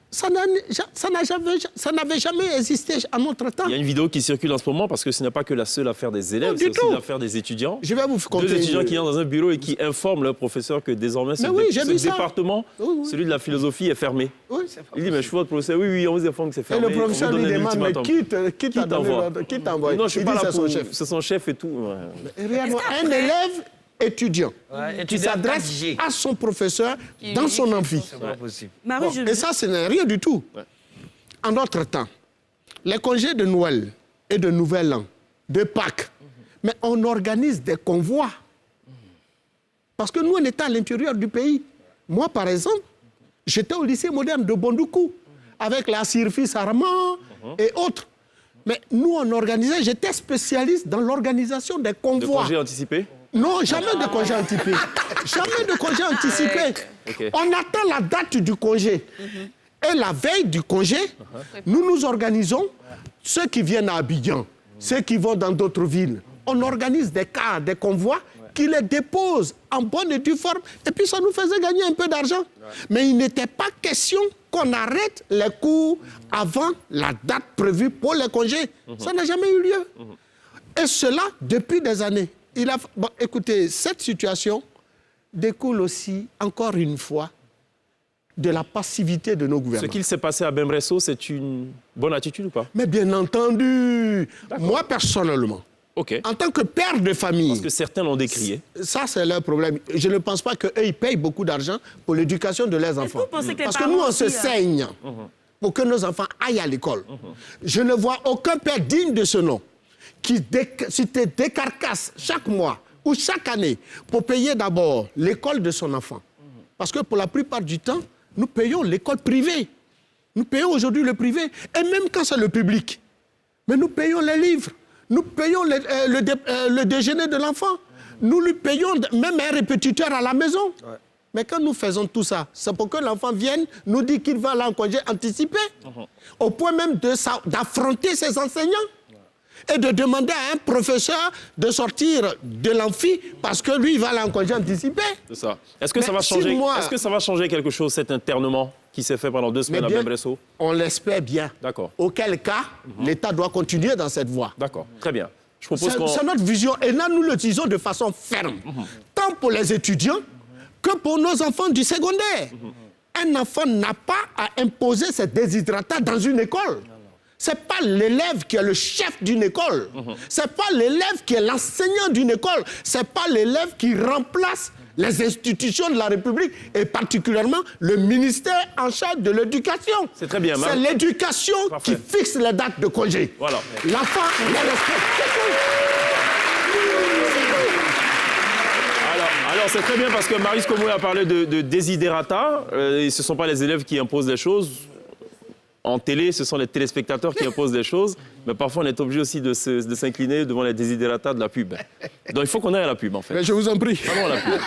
Ça n'avait jamais existé à notre temps. Il y a une vidéo qui circule en ce moment parce que ce n'est pas que la seule affaire des élèves, Non, c'est du aussi tout. l'affaire des étudiants. Je vais vous conter. Deux étudiants qui entrent dans un bureau et qui informent leur professeur que désormais ce, Mais oui, j'ai ce vu ça. département, Oui, oui. celui de la philosophie, est fermé. Oui. Il dit, mais je suis votre professeur. Oui, oui, on vous informe que c'est Et fermé. le professeur On vous lui donne un demande, mais ultimatum. qui t'a donné t'envoie l'ordre? Qui t'envoie? Non, je suis Il pas dit, là c'est pour... son chef. C'est son chef et tout. Ouais. Réellement, un élève étudiant qui étudiant s'adresse qualifié. à son professeur Qui dans lui son dit que amphi. C'est pas possible. Marie, Bon, et ça, ce n'est rien du tout. Ouais. En notre temps, les congés de Noël et de Nouvel An, de Pâques, mais on organise des convois. Parce que nous, on était à l'intérieur du pays. Moi, par exemple, j'étais au lycée moderne de Bondoukou, avec la Sirfi Sarman et autres. Mais nous, on organisait, j'étais spécialiste dans l'organisation des De convois. congés anticipés. Non, jamais de congé anticipé. Jamais de congé anticipé. Ok. On attend la date du congé. Et la veille du congé, nous nous organisons, ceux qui viennent à Abidjan, ceux qui vont dans d'autres villes. On organise des cars, des convois qui les déposent en bonne et due forme. Et puis ça nous faisait gagner un peu d'argent. Mais il n'était pas question qu'on arrête les cours avant la date prévue pour les congés. Ça n'a jamais eu lieu. Et cela depuis des années. Bon, écoutez, cette situation découle aussi, encore une fois, de la passivité de nos Ce gouvernements. qu'il s'est passé à Bembresso, c'est une bonne attitude ou pas? Mais bien entendu, moi personnellement, Ok. en tant que père de famille, Parce que certains l'ont décrié. ça c'est leur problème. Je ne pense pas qu'eux, ils payent beaucoup d'argent pour l'éducation de leurs enfants. vous pensez que les Parce que parents nous, on se aussi, saigne pour que nos enfants aillent à l'école. Je ne vois aucun père digne de ce nom qui se décarcasse chaque mois ou chaque année pour payer d'abord l'école de son enfant. Parce que pour la plupart du temps, nous payons l'école privée. Nous payons aujourd'hui le privé. Et même quand c'est le public, mais nous payons les livres. Nous payons le déjeuner de l'enfant. Nous lui payons même un répétiteur à la maison. Mais quand nous faisons tout ça, c'est pour que l'enfant vienne nous dire qu'il va aller en congé anticipé, au point même d'affronter ses enseignants et de demander à un professeur de sortir de l'amphi parce que lui, il va aller en congé anticipé. C'est ça. Est-ce que Mais ça va si changer moi- Est-ce que ça va changer quelque chose, cet internement qui s'est fait pendant 2 semaines à bien, Bembresso? on l'espère bien. D'accord. Auquel cas, l'État doit continuer dans cette voie. D'accord, très bien. Je propose C'est qu'on... c'est notre vision et là, nous l'utilisons de façon ferme, tant pour les étudiants que pour nos enfants du secondaire. Un enfant n'a pas à imposer ses déshydratats dans une école. Ce n'est pas l'élève qui est le chef d'une école. Ce n'est pas l'élève qui est l'enseignant d'une école. Ce n'est pas l'élève qui remplace les institutions de la République et particulièrement le ministère en charge de l'éducation. C'est très bien, C'est Marc. l'éducation Parfait. qui fixe les dates de congé. Voilà. L'enfant le respecte. Alors c'est très bien parce que Marius Komoué a parlé de desiderata. Et ce ne sont pas les élèves qui imposent des choses. En télé, ce sont les téléspectateurs qui imposent des choses. Mais parfois, on est obligé aussi de s'incliner devant les desiderata de la pub. Donc il faut qu'on aille à la pub, en fait. Mais je vous en prie. Allons à la pub.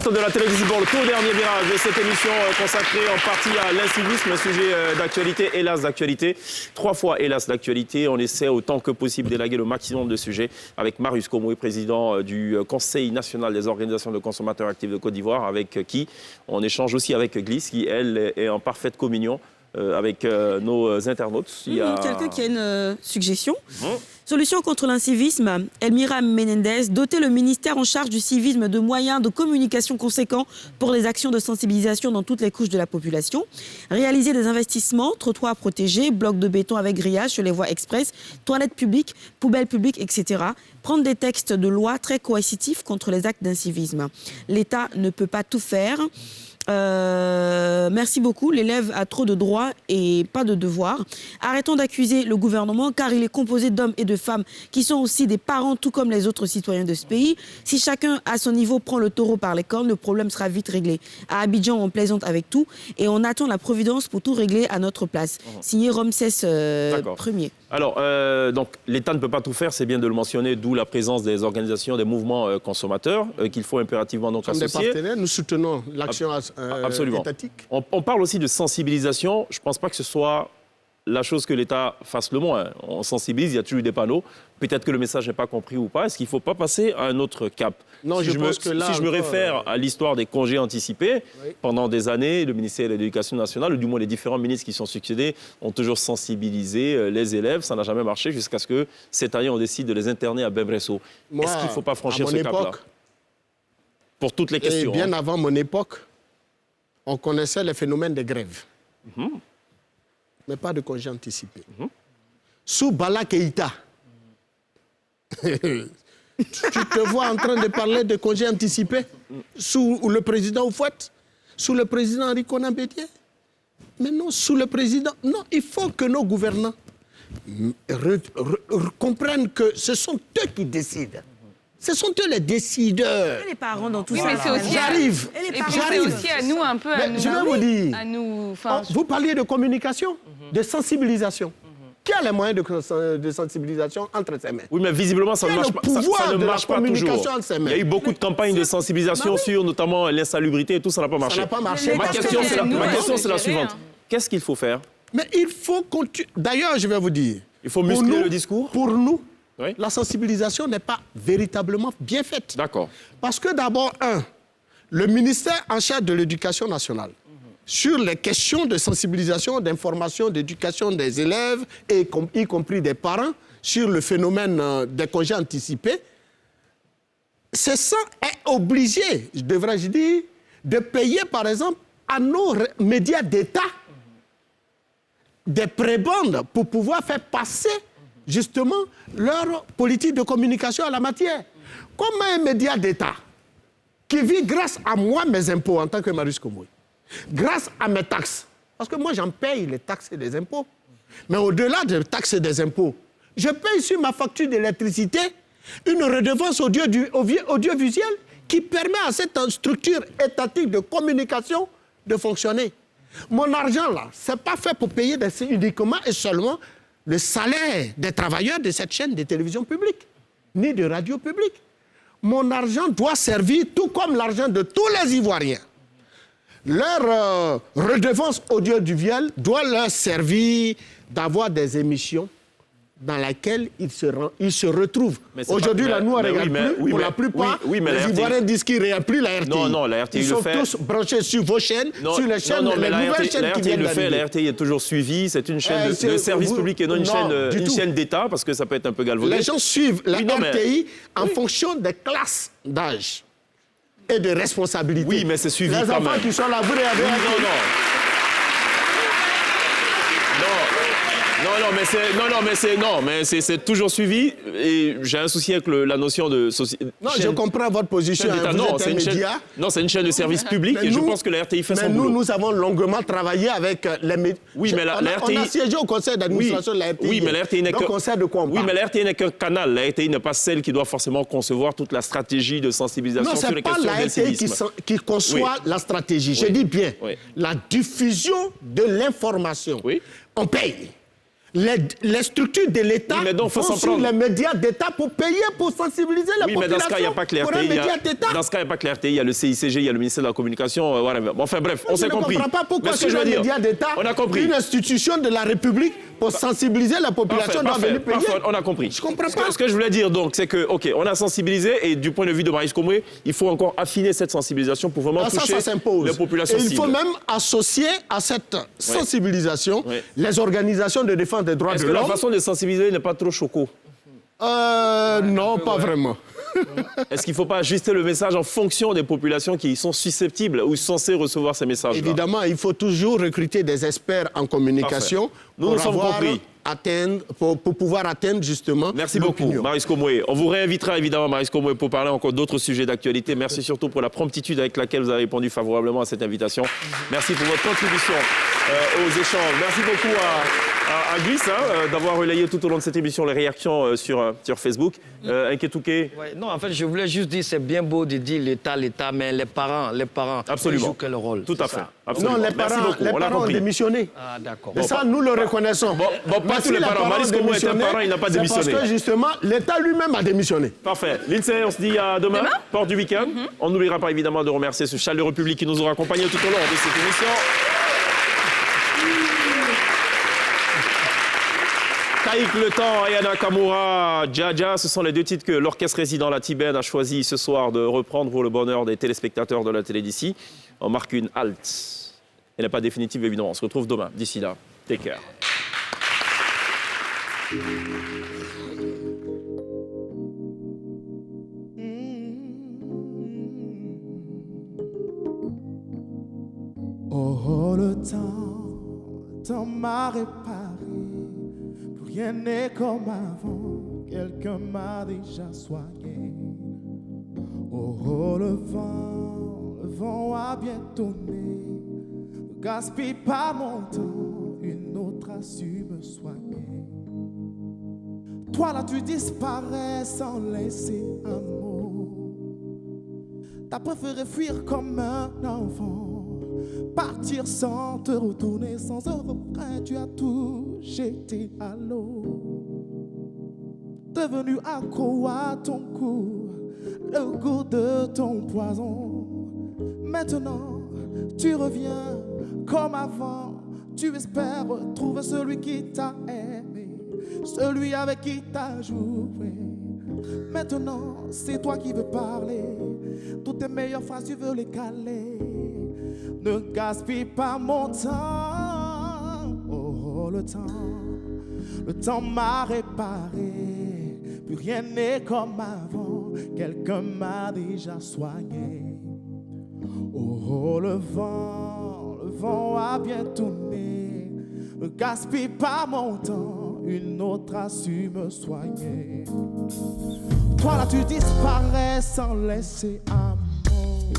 De la télévision pour le tout dernier virage de cette émission consacrée en partie à l'incivisme, un sujet d'actualité, hélas d'actualité. 3 fois hélas d'actualité. On essaie autant que possible d'élaguer le maximum de sujets avec Marius Komoué, président du Conseil national des organisations de consommateurs actifs de Côte d'Ivoire, avec qui on échange aussi avec Gliss, qui elle est en parfaite communion avec nos internautes. Il y a... Quelqu'un qui a une suggestion. Solution contre l'incivisme, Elmira Menendez, doter le ministère en charge du civisme de moyens de communication conséquents pour les actions de sensibilisation dans toutes les couches de la population. Réaliser des investissements, trottoirs protégés, blocs de béton avec grillage sur les voies express, toilettes publiques, poubelles publiques, etc. Prendre des textes de loi très coercitifs contre les actes d'incivisme. L'État ne peut pas tout faire. Merci beaucoup. L'élève a trop de droits et pas de devoirs. Arrêtons d'accuser le gouvernement car il est composé d'hommes et de femmes qui sont aussi des parents tout comme les autres citoyens de ce pays. Si chacun à son niveau prend le taureau par les cornes, le problème sera vite réglé. À Abidjan, on plaisante avec tout et on attend la providence pour tout régler à notre place. Signé Ramsès Ier. Alors, donc, l'État ne peut pas tout faire, c'est bien de le mentionner, d'où la présence des organisations, des mouvements consommateurs qu'il faut impérativement donc Comme des associer. partenaires, nous soutenons l'action Absolument. étatique. On parle aussi de sensibilisation. Je ne pense pas que ce soit la chose que l'État fasse le moins. On sensibilise, il y a toujours eu des panneaux. Peut-être que le message n'est pas compris ou pas. Est-ce qu'il ne faut pas passer à un autre cap? Non, je pense que là si je me encore, réfère à l'histoire des congés anticipés, pendant des années, le ministère de l'Éducation nationale, ou du moins les différents ministres qui sont succédés, ont toujours sensibilisé les élèves. Ça n'a jamais marché jusqu'à ce que cette année, on décide de les interner à Bembresso. Est-ce qu'il ne faut pas franchir ce cap-là? Pour toutes les questions. Et bien avant mon époque, on connaissait les phénomènes de grève. Mais pas de congé anticipé. Sous Bala Keïta, tu te vois en train de parler de congé anticipé sous le président Oufouette, sous le président Henri Konan Bédié. Mais non, sous le président... Non, il faut que nos gouvernants comprennent que ce sont eux qui décident. Ce sont eux les décideurs. Et les parents dans tout Oui, ça. mais c'est aussi J'arrive. Et les Et parents, puis c'est J'arrive. aussi à nous un peu à Mais nous. je vais vous dire. À nous. Enfin, Vous parliez de communication, de sensibilisation. Qui a les moyens de sensibilisation entre ses mains? Oui, mais visiblement, ça ne Quel marche est le pas, ça pouvoir ne de la marche pas communication toujours. entre ses Il mains? y a eu beaucoup de campagnes de sensibilisation sur notamment l'insalubrité et tout, ça n'a pas marché. Ça n'a pas marché. Mais Ma parce question, que c'est la, nous, ma on question, peut c'est la gérer, suivante. hein. Qu'est-ce qu'il faut faire? Mais il faut continuer. D'ailleurs, je vais vous dire. Il faut pour muscler nous- le discours? Pour nous, Oui. la sensibilisation n'est pas véritablement bien faite. D'accord. Parce que d'abord, le ministère en charge de l'éducation nationale, sur les questions de sensibilisation, d'information, d'éducation des élèves, et y compris des parents, sur le phénomène des congés anticipés, est obligé, devrais-je dire, de payer, par exemple, à nos médias d'État des prébendes pour pouvoir faire passer justement leur politique de communication à la matière. Comme un média d'État qui vit grâce à moi, mes impôts en tant que Marius Komoué, grâce à mes taxes, parce que moi j'en paye les taxes et les impôts, mais au-delà des taxes et des impôts, je paye sur ma facture d'électricité Une redevance audiovisuelle qui permet à cette structure étatique de communication de fonctionner. Mon argent, là, ce n'est pas fait pour payer uniquement et seulement le salaire des travailleurs de cette chaîne de télévision publique, ni de radio publique. Mon argent doit servir, tout comme l'argent de tous les Ivoiriens. Leur redevance audiovisuelle doit leur servir d'avoir des émissions dans lesquelles ils se retrouvent. Aujourd'hui, là, nous, on ne regarde plus. Pour la plupart, les Ivoiriens disent qu'ils ne regardent plus la RTI. Non, la RTI ils sont tous branchés sur vos chaînes, sur les chaînes, les nouvelles chaînes qui viennent d'arriver. La RTI est toujours suivie. C'est une chaîne de service public et non une chaîne d'État, parce que ça peut être un peu galvaudé. Les gens suivent la RTI en fonction des classes d'âge et de responsabilité. Oui, mais c'est suivi les quand même. Les enfants qui sont là, vous regardez RTI. Mais c'est toujours suivi et j'ai un souci avec la notion de Non, je comprends votre position. C'est une chaîne de service public et je pense que la RTI fait son boulot. Nous avons longuement travaillé avec les médias. Oui, mais la RTI... On a siégé au conseil d'administration de la RTI. Oui, mais la RTI n'est donc on sait de quoi on parle. Oui, mais la RTI n'est qu'un canal. La RTI n'est pas celle qui doit forcément concevoir toute la stratégie de sensibilisation sur les questions de civisme. Non, c'est pas la RTI qui conçoit la stratégie. Je dis bien, la diffusion de l'information. On paye. Les structures de l'État vont sur les médias d'État pour payer, pour sensibiliser la population. Mais dans ce cas, il n'y a pas que l'RTI. Dans ce cas, il n'y a pas que l'RTI, il y a le CICG, il y a le ministère de la Communication. Enfin bref, on s'est compris. Je ne comprends pas pourquoi sur les médias d'État, une institution de la République pour sensibiliser la population doit venir payer. On a compris. Je ne comprends pas. Ce que je voulais dire, donc, c'est que, OK, on a sensibilisé et du point de vue de Maryse Komoué, il faut encore affiner cette sensibilisation pour vraiment toucher les populations cibles. Il faut même associer à cette sensibilisation les organisations de défense des droits de l'homme. Est-ce que la façon de sensibiliser n'est pas trop choquant? Non, pas vraiment. Est-ce qu'il ne faut pas ajuster le message en fonction des populations qui sont susceptibles ou censées recevoir ces messages-là? Évidemment, il faut toujours recruter des experts en communication. Nous nous sommes compris. Pour pouvoir atteindre justement. Merci beaucoup, Maryse Komoué. On vous réinvitera évidemment, Maryse Komoué, pour parler encore d'autres sujets d'actualité. Merci surtout pour la promptitude avec laquelle vous avez répondu favorablement à cette invitation. Merci pour votre contribution aux échanges. Merci beaucoup à Guy d'avoir relayé tout au long de cette émission les réactions sur Facebook. Nketouké. Non, en fait, je voulais juste dire, c'est bien beau de dire l'État, mais les parents absolument. jouent quel rôle? Tout à fait. Absolument. Non, les parents ont démissionné. Ah, d'accord. Et ça, nous le reconnaissons. Pas tous les parents. Maryse Komoué est un parent, il n'a pas démissionné. C'est parce que justement, l'État lui-même a démissionné. Parfait. Lindsay, on se dit à demain, porte du week-end. On n'oubliera pas évidemment de remercier ce chaleureux public qui nous aura accompagnés tout au long de cette émission. Taïk Le Temps, Ayana Kamura, Dja, ce sont les deux titres que l'orchestre résident La Tibène a choisi ce soir de reprendre pour le bonheur des téléspectateurs de la télé d'ici. On marque une halte. Elle n'est pas définitive évidemment. On se retrouve demain. D'ici là, take care. Oh, le temps m'a réparé. Plus rien n'est comme avant. Quelqu'un m'a déjà soigné. Oh, le vent a bien tourné. Ne gaspille pas mon temps. Une autre a su me soigner. Toi là tu disparais sans laisser un mot. T'as préféré fuir comme un enfant, partir sans te retourner, sans un regret. Tu as tout jeté à l'eau. Devenu accro à ton cou, le goût de ton poison. Maintenant tu reviens comme avant. Tu espères retrouver celui qui t'a aimé, celui avec qui t'as joué. Maintenant, c'est toi qui veux parler. Toutes tes meilleures phrases, tu veux les caler. Ne gaspille pas mon temps. Oh, le temps m'a réparé. Plus rien n'est comme avant. Quelqu'un m'a déjà soigné. Oh, le vent a bien tourné. Ne gaspille pas mon temps. Une autre a su me soigner. Toi là tu disparais sans laisser un mot.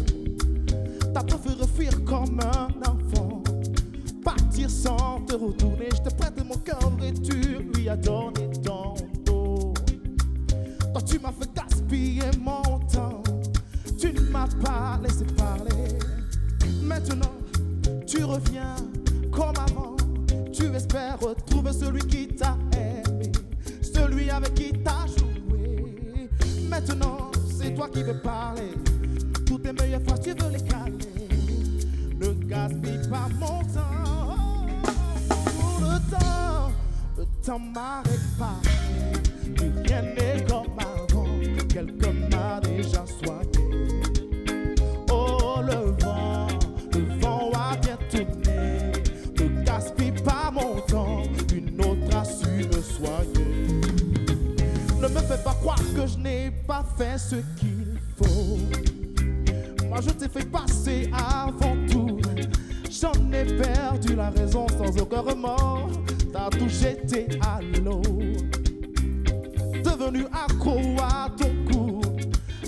T'as préféré fuir comme un enfant, partir sans te retourner. Je t'ai prêté mon cœur et tu lui as donné ton dos. Toi tu m'as fait n'as pas laissé parler. Maintenant, tu reviens comme avant. Tu espères retrouver celui qui t'a aimé, celui avec qui t'as joué. Maintenant, c'est toi qui veux parler. Toutes tes meilleures phrases, tu veux les caler. Ne gaspille pas mon temps. Pour le temps m'a réparé. Plus rien n'est comme avant. Quelqu'un m'a déjà soigné. Oh, le vent a bien tourné. Ne gaspille pas mon temps. Une autre a su me soigner. Ne me fais pas croire que je n'ai pas fait ce qu'il faut. Moi je t'ai fait passer avant tout. J'en ai perdu la raison sans aucun remords. T'as tout jeté à l'eau. Devenu accro à ton goût,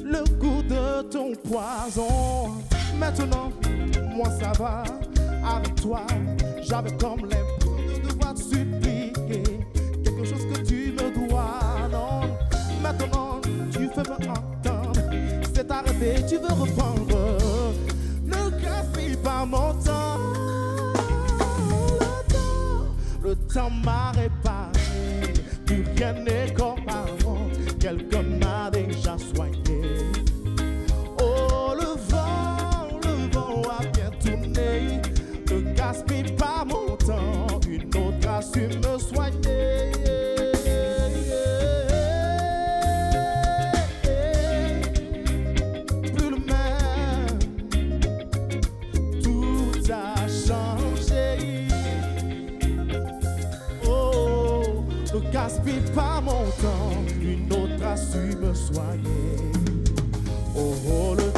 le goût de ton poison. Maintenant, moi ça va. Avec toi, j'avais comme l'impression de devoir te suppliquer quelque chose que tu me dois. Non, maintenant tu fais me entendre. C'est arrêté, tu veux reprendre. Ne gaspille pas mon temps. Le temps m'a réparé. Plus rien n'est comme avant. Quelqu'un m'a déjà soigné. Oh, le vent a bien tourné. Ne gaspille pas mon temps. Une autre a su me soigner. Plus le même. Tout a changé. Oh, ne gaspille pas mon temps. Une autre a su me soigner. Oh, le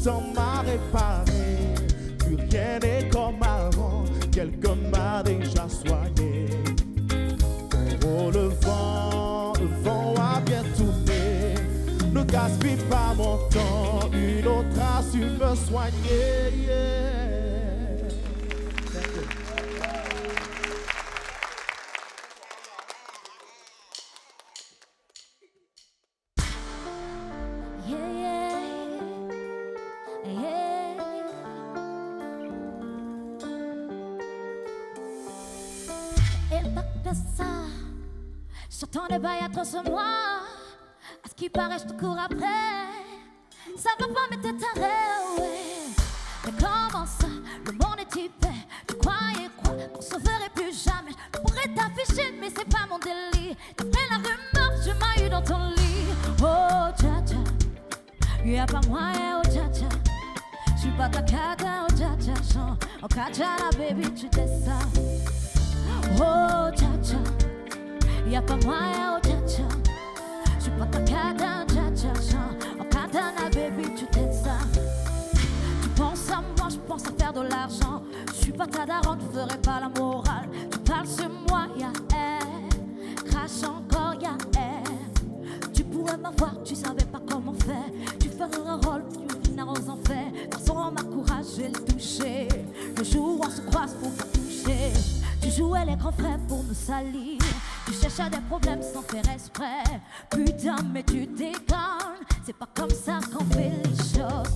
temps m'a réparé. Plus rien n'est comme avant. Quelqu'un m'a déjà soigné. Oh, le vent a bien tourné. Ne gaspille pas mon temps. Une autre a su me soigner. Yeah. Thank you. J'attendais pas il y a 3 mois. À ce qui paraît, je te cours après. Ça va pas, mais t'es taré, ouais. Mais comment ça, le monde est typé? Tu croyais quoi, qu'on se verrait plus jamais? Je pourrais t'afficher, mais c'est pas mon délit. D'après la rumeur, je m'ai eu dans ton lit. Oh, tcha-tcha, y'a pas moyen, oh, tcha-tcha. J'suis pas ta cata, oh, tcha-tcha. Oh, katana, baby, tu descends. Oh, tcha-tcha, y'a pas moyen, oh, tcha-tcha. J'suis pas ta cata, tcha-tcha. Oh, katana, baby, tu descends. Tu penses à moi, j'pense à faire de l'argent. J'suis pas ta daronne, tu ferais pas la morale. Tu parles sur moi, y'a elle. Crache encore, y'a elle. Tu pourrais m'avoir, tu savais pas comment faire. Tu ferais un rôle, tu finis aux enfers. Façon, ma courage, je vais le toucher. Le jour où on se croise pour me toucher. Tu jouais les grands frères pour me salir. Tu cherchais des problèmes sans faire exprès. Putain, mais tu déconnes. C'est pas comme ça qu'on fait les choses.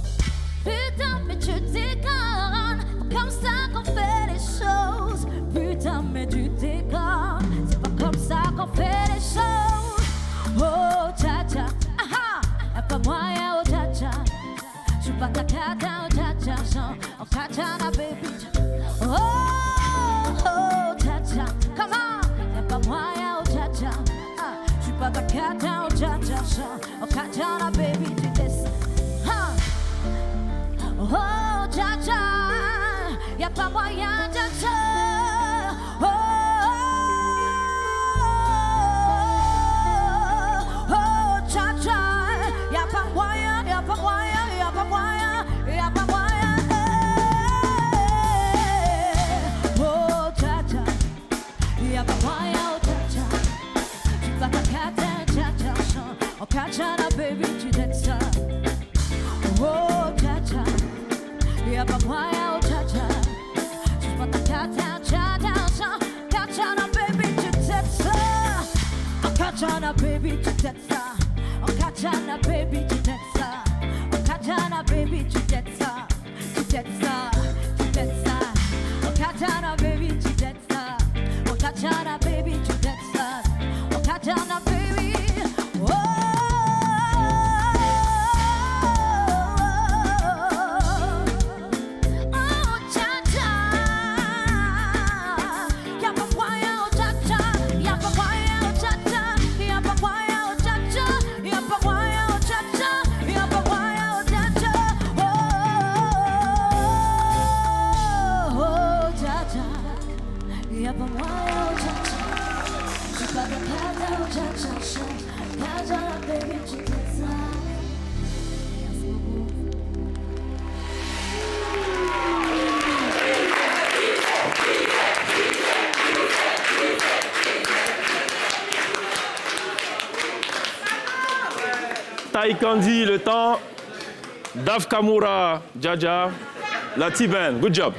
Putain, mais tu déconnes. C'est pas comme ça qu'on fait les choses. Putain, mais tu déconnes. C'est pas comme ça qu'on fait les choses. Oh, tcha-tcha, aha, y'a pas moyen, oh, tcha-tcha. J'suis pas ta cata, oh, tcha-tcha. Oh, katana, baby. Oh, tcha-tcha, come on. Y'a pas moyen, oh, tcha-tcha. J'suis pas ta cata, oh, tcha-tcha. Oh, katana, baby, tu descends. Oh, tcha-tcha, y'a pas moyen, tcha-tcha. Oh, tcha-tcha, y'a pas moyen, y'a pas moyen, y'a pas moyen, y'a pas moyen. Oh, tcha-tcha, y'a pas moyen, oh, tcha-tcha. J'suis pas ta cata, tcha-tcha. Oh, katana, baby, tu descends. Oh, tcha-tcha, y'a pas moyen, oh, tcha-tcha. J'suis pas ta cata, tcha-tcha. Katana, baby, tu descends. Oh, katana, baby, tu descends. Oh, katana, baby, tu descends. Oh, Katana, baby, tu jettes ça, tu jettes ça, tu jettes ça. Oh, Katana, baby, tu jettes ça. Oh, Katana, baby, tu jettes ça. Oh, Katana, baby. Oh, oh, cha-cha. Y'a pas moyen, oh, cha-cha. Y'a pas moyen, oh, cha-cha. Y'a pas moyen, oh, cha-cha. Y'a pas moyen, oh, cha-cha. Y'a pas moyen, oh, cha-cha. Oh, oh, oh, cha-cha. Y'a pas moyen, oh, cha-cha. Tu parles de Katana, oh, cha-cha. Katana, baby, tu fais ça. Merci beaucoup. Taïkandi, le temps. Dave Kamura, Jaja, la T-Band. Good job.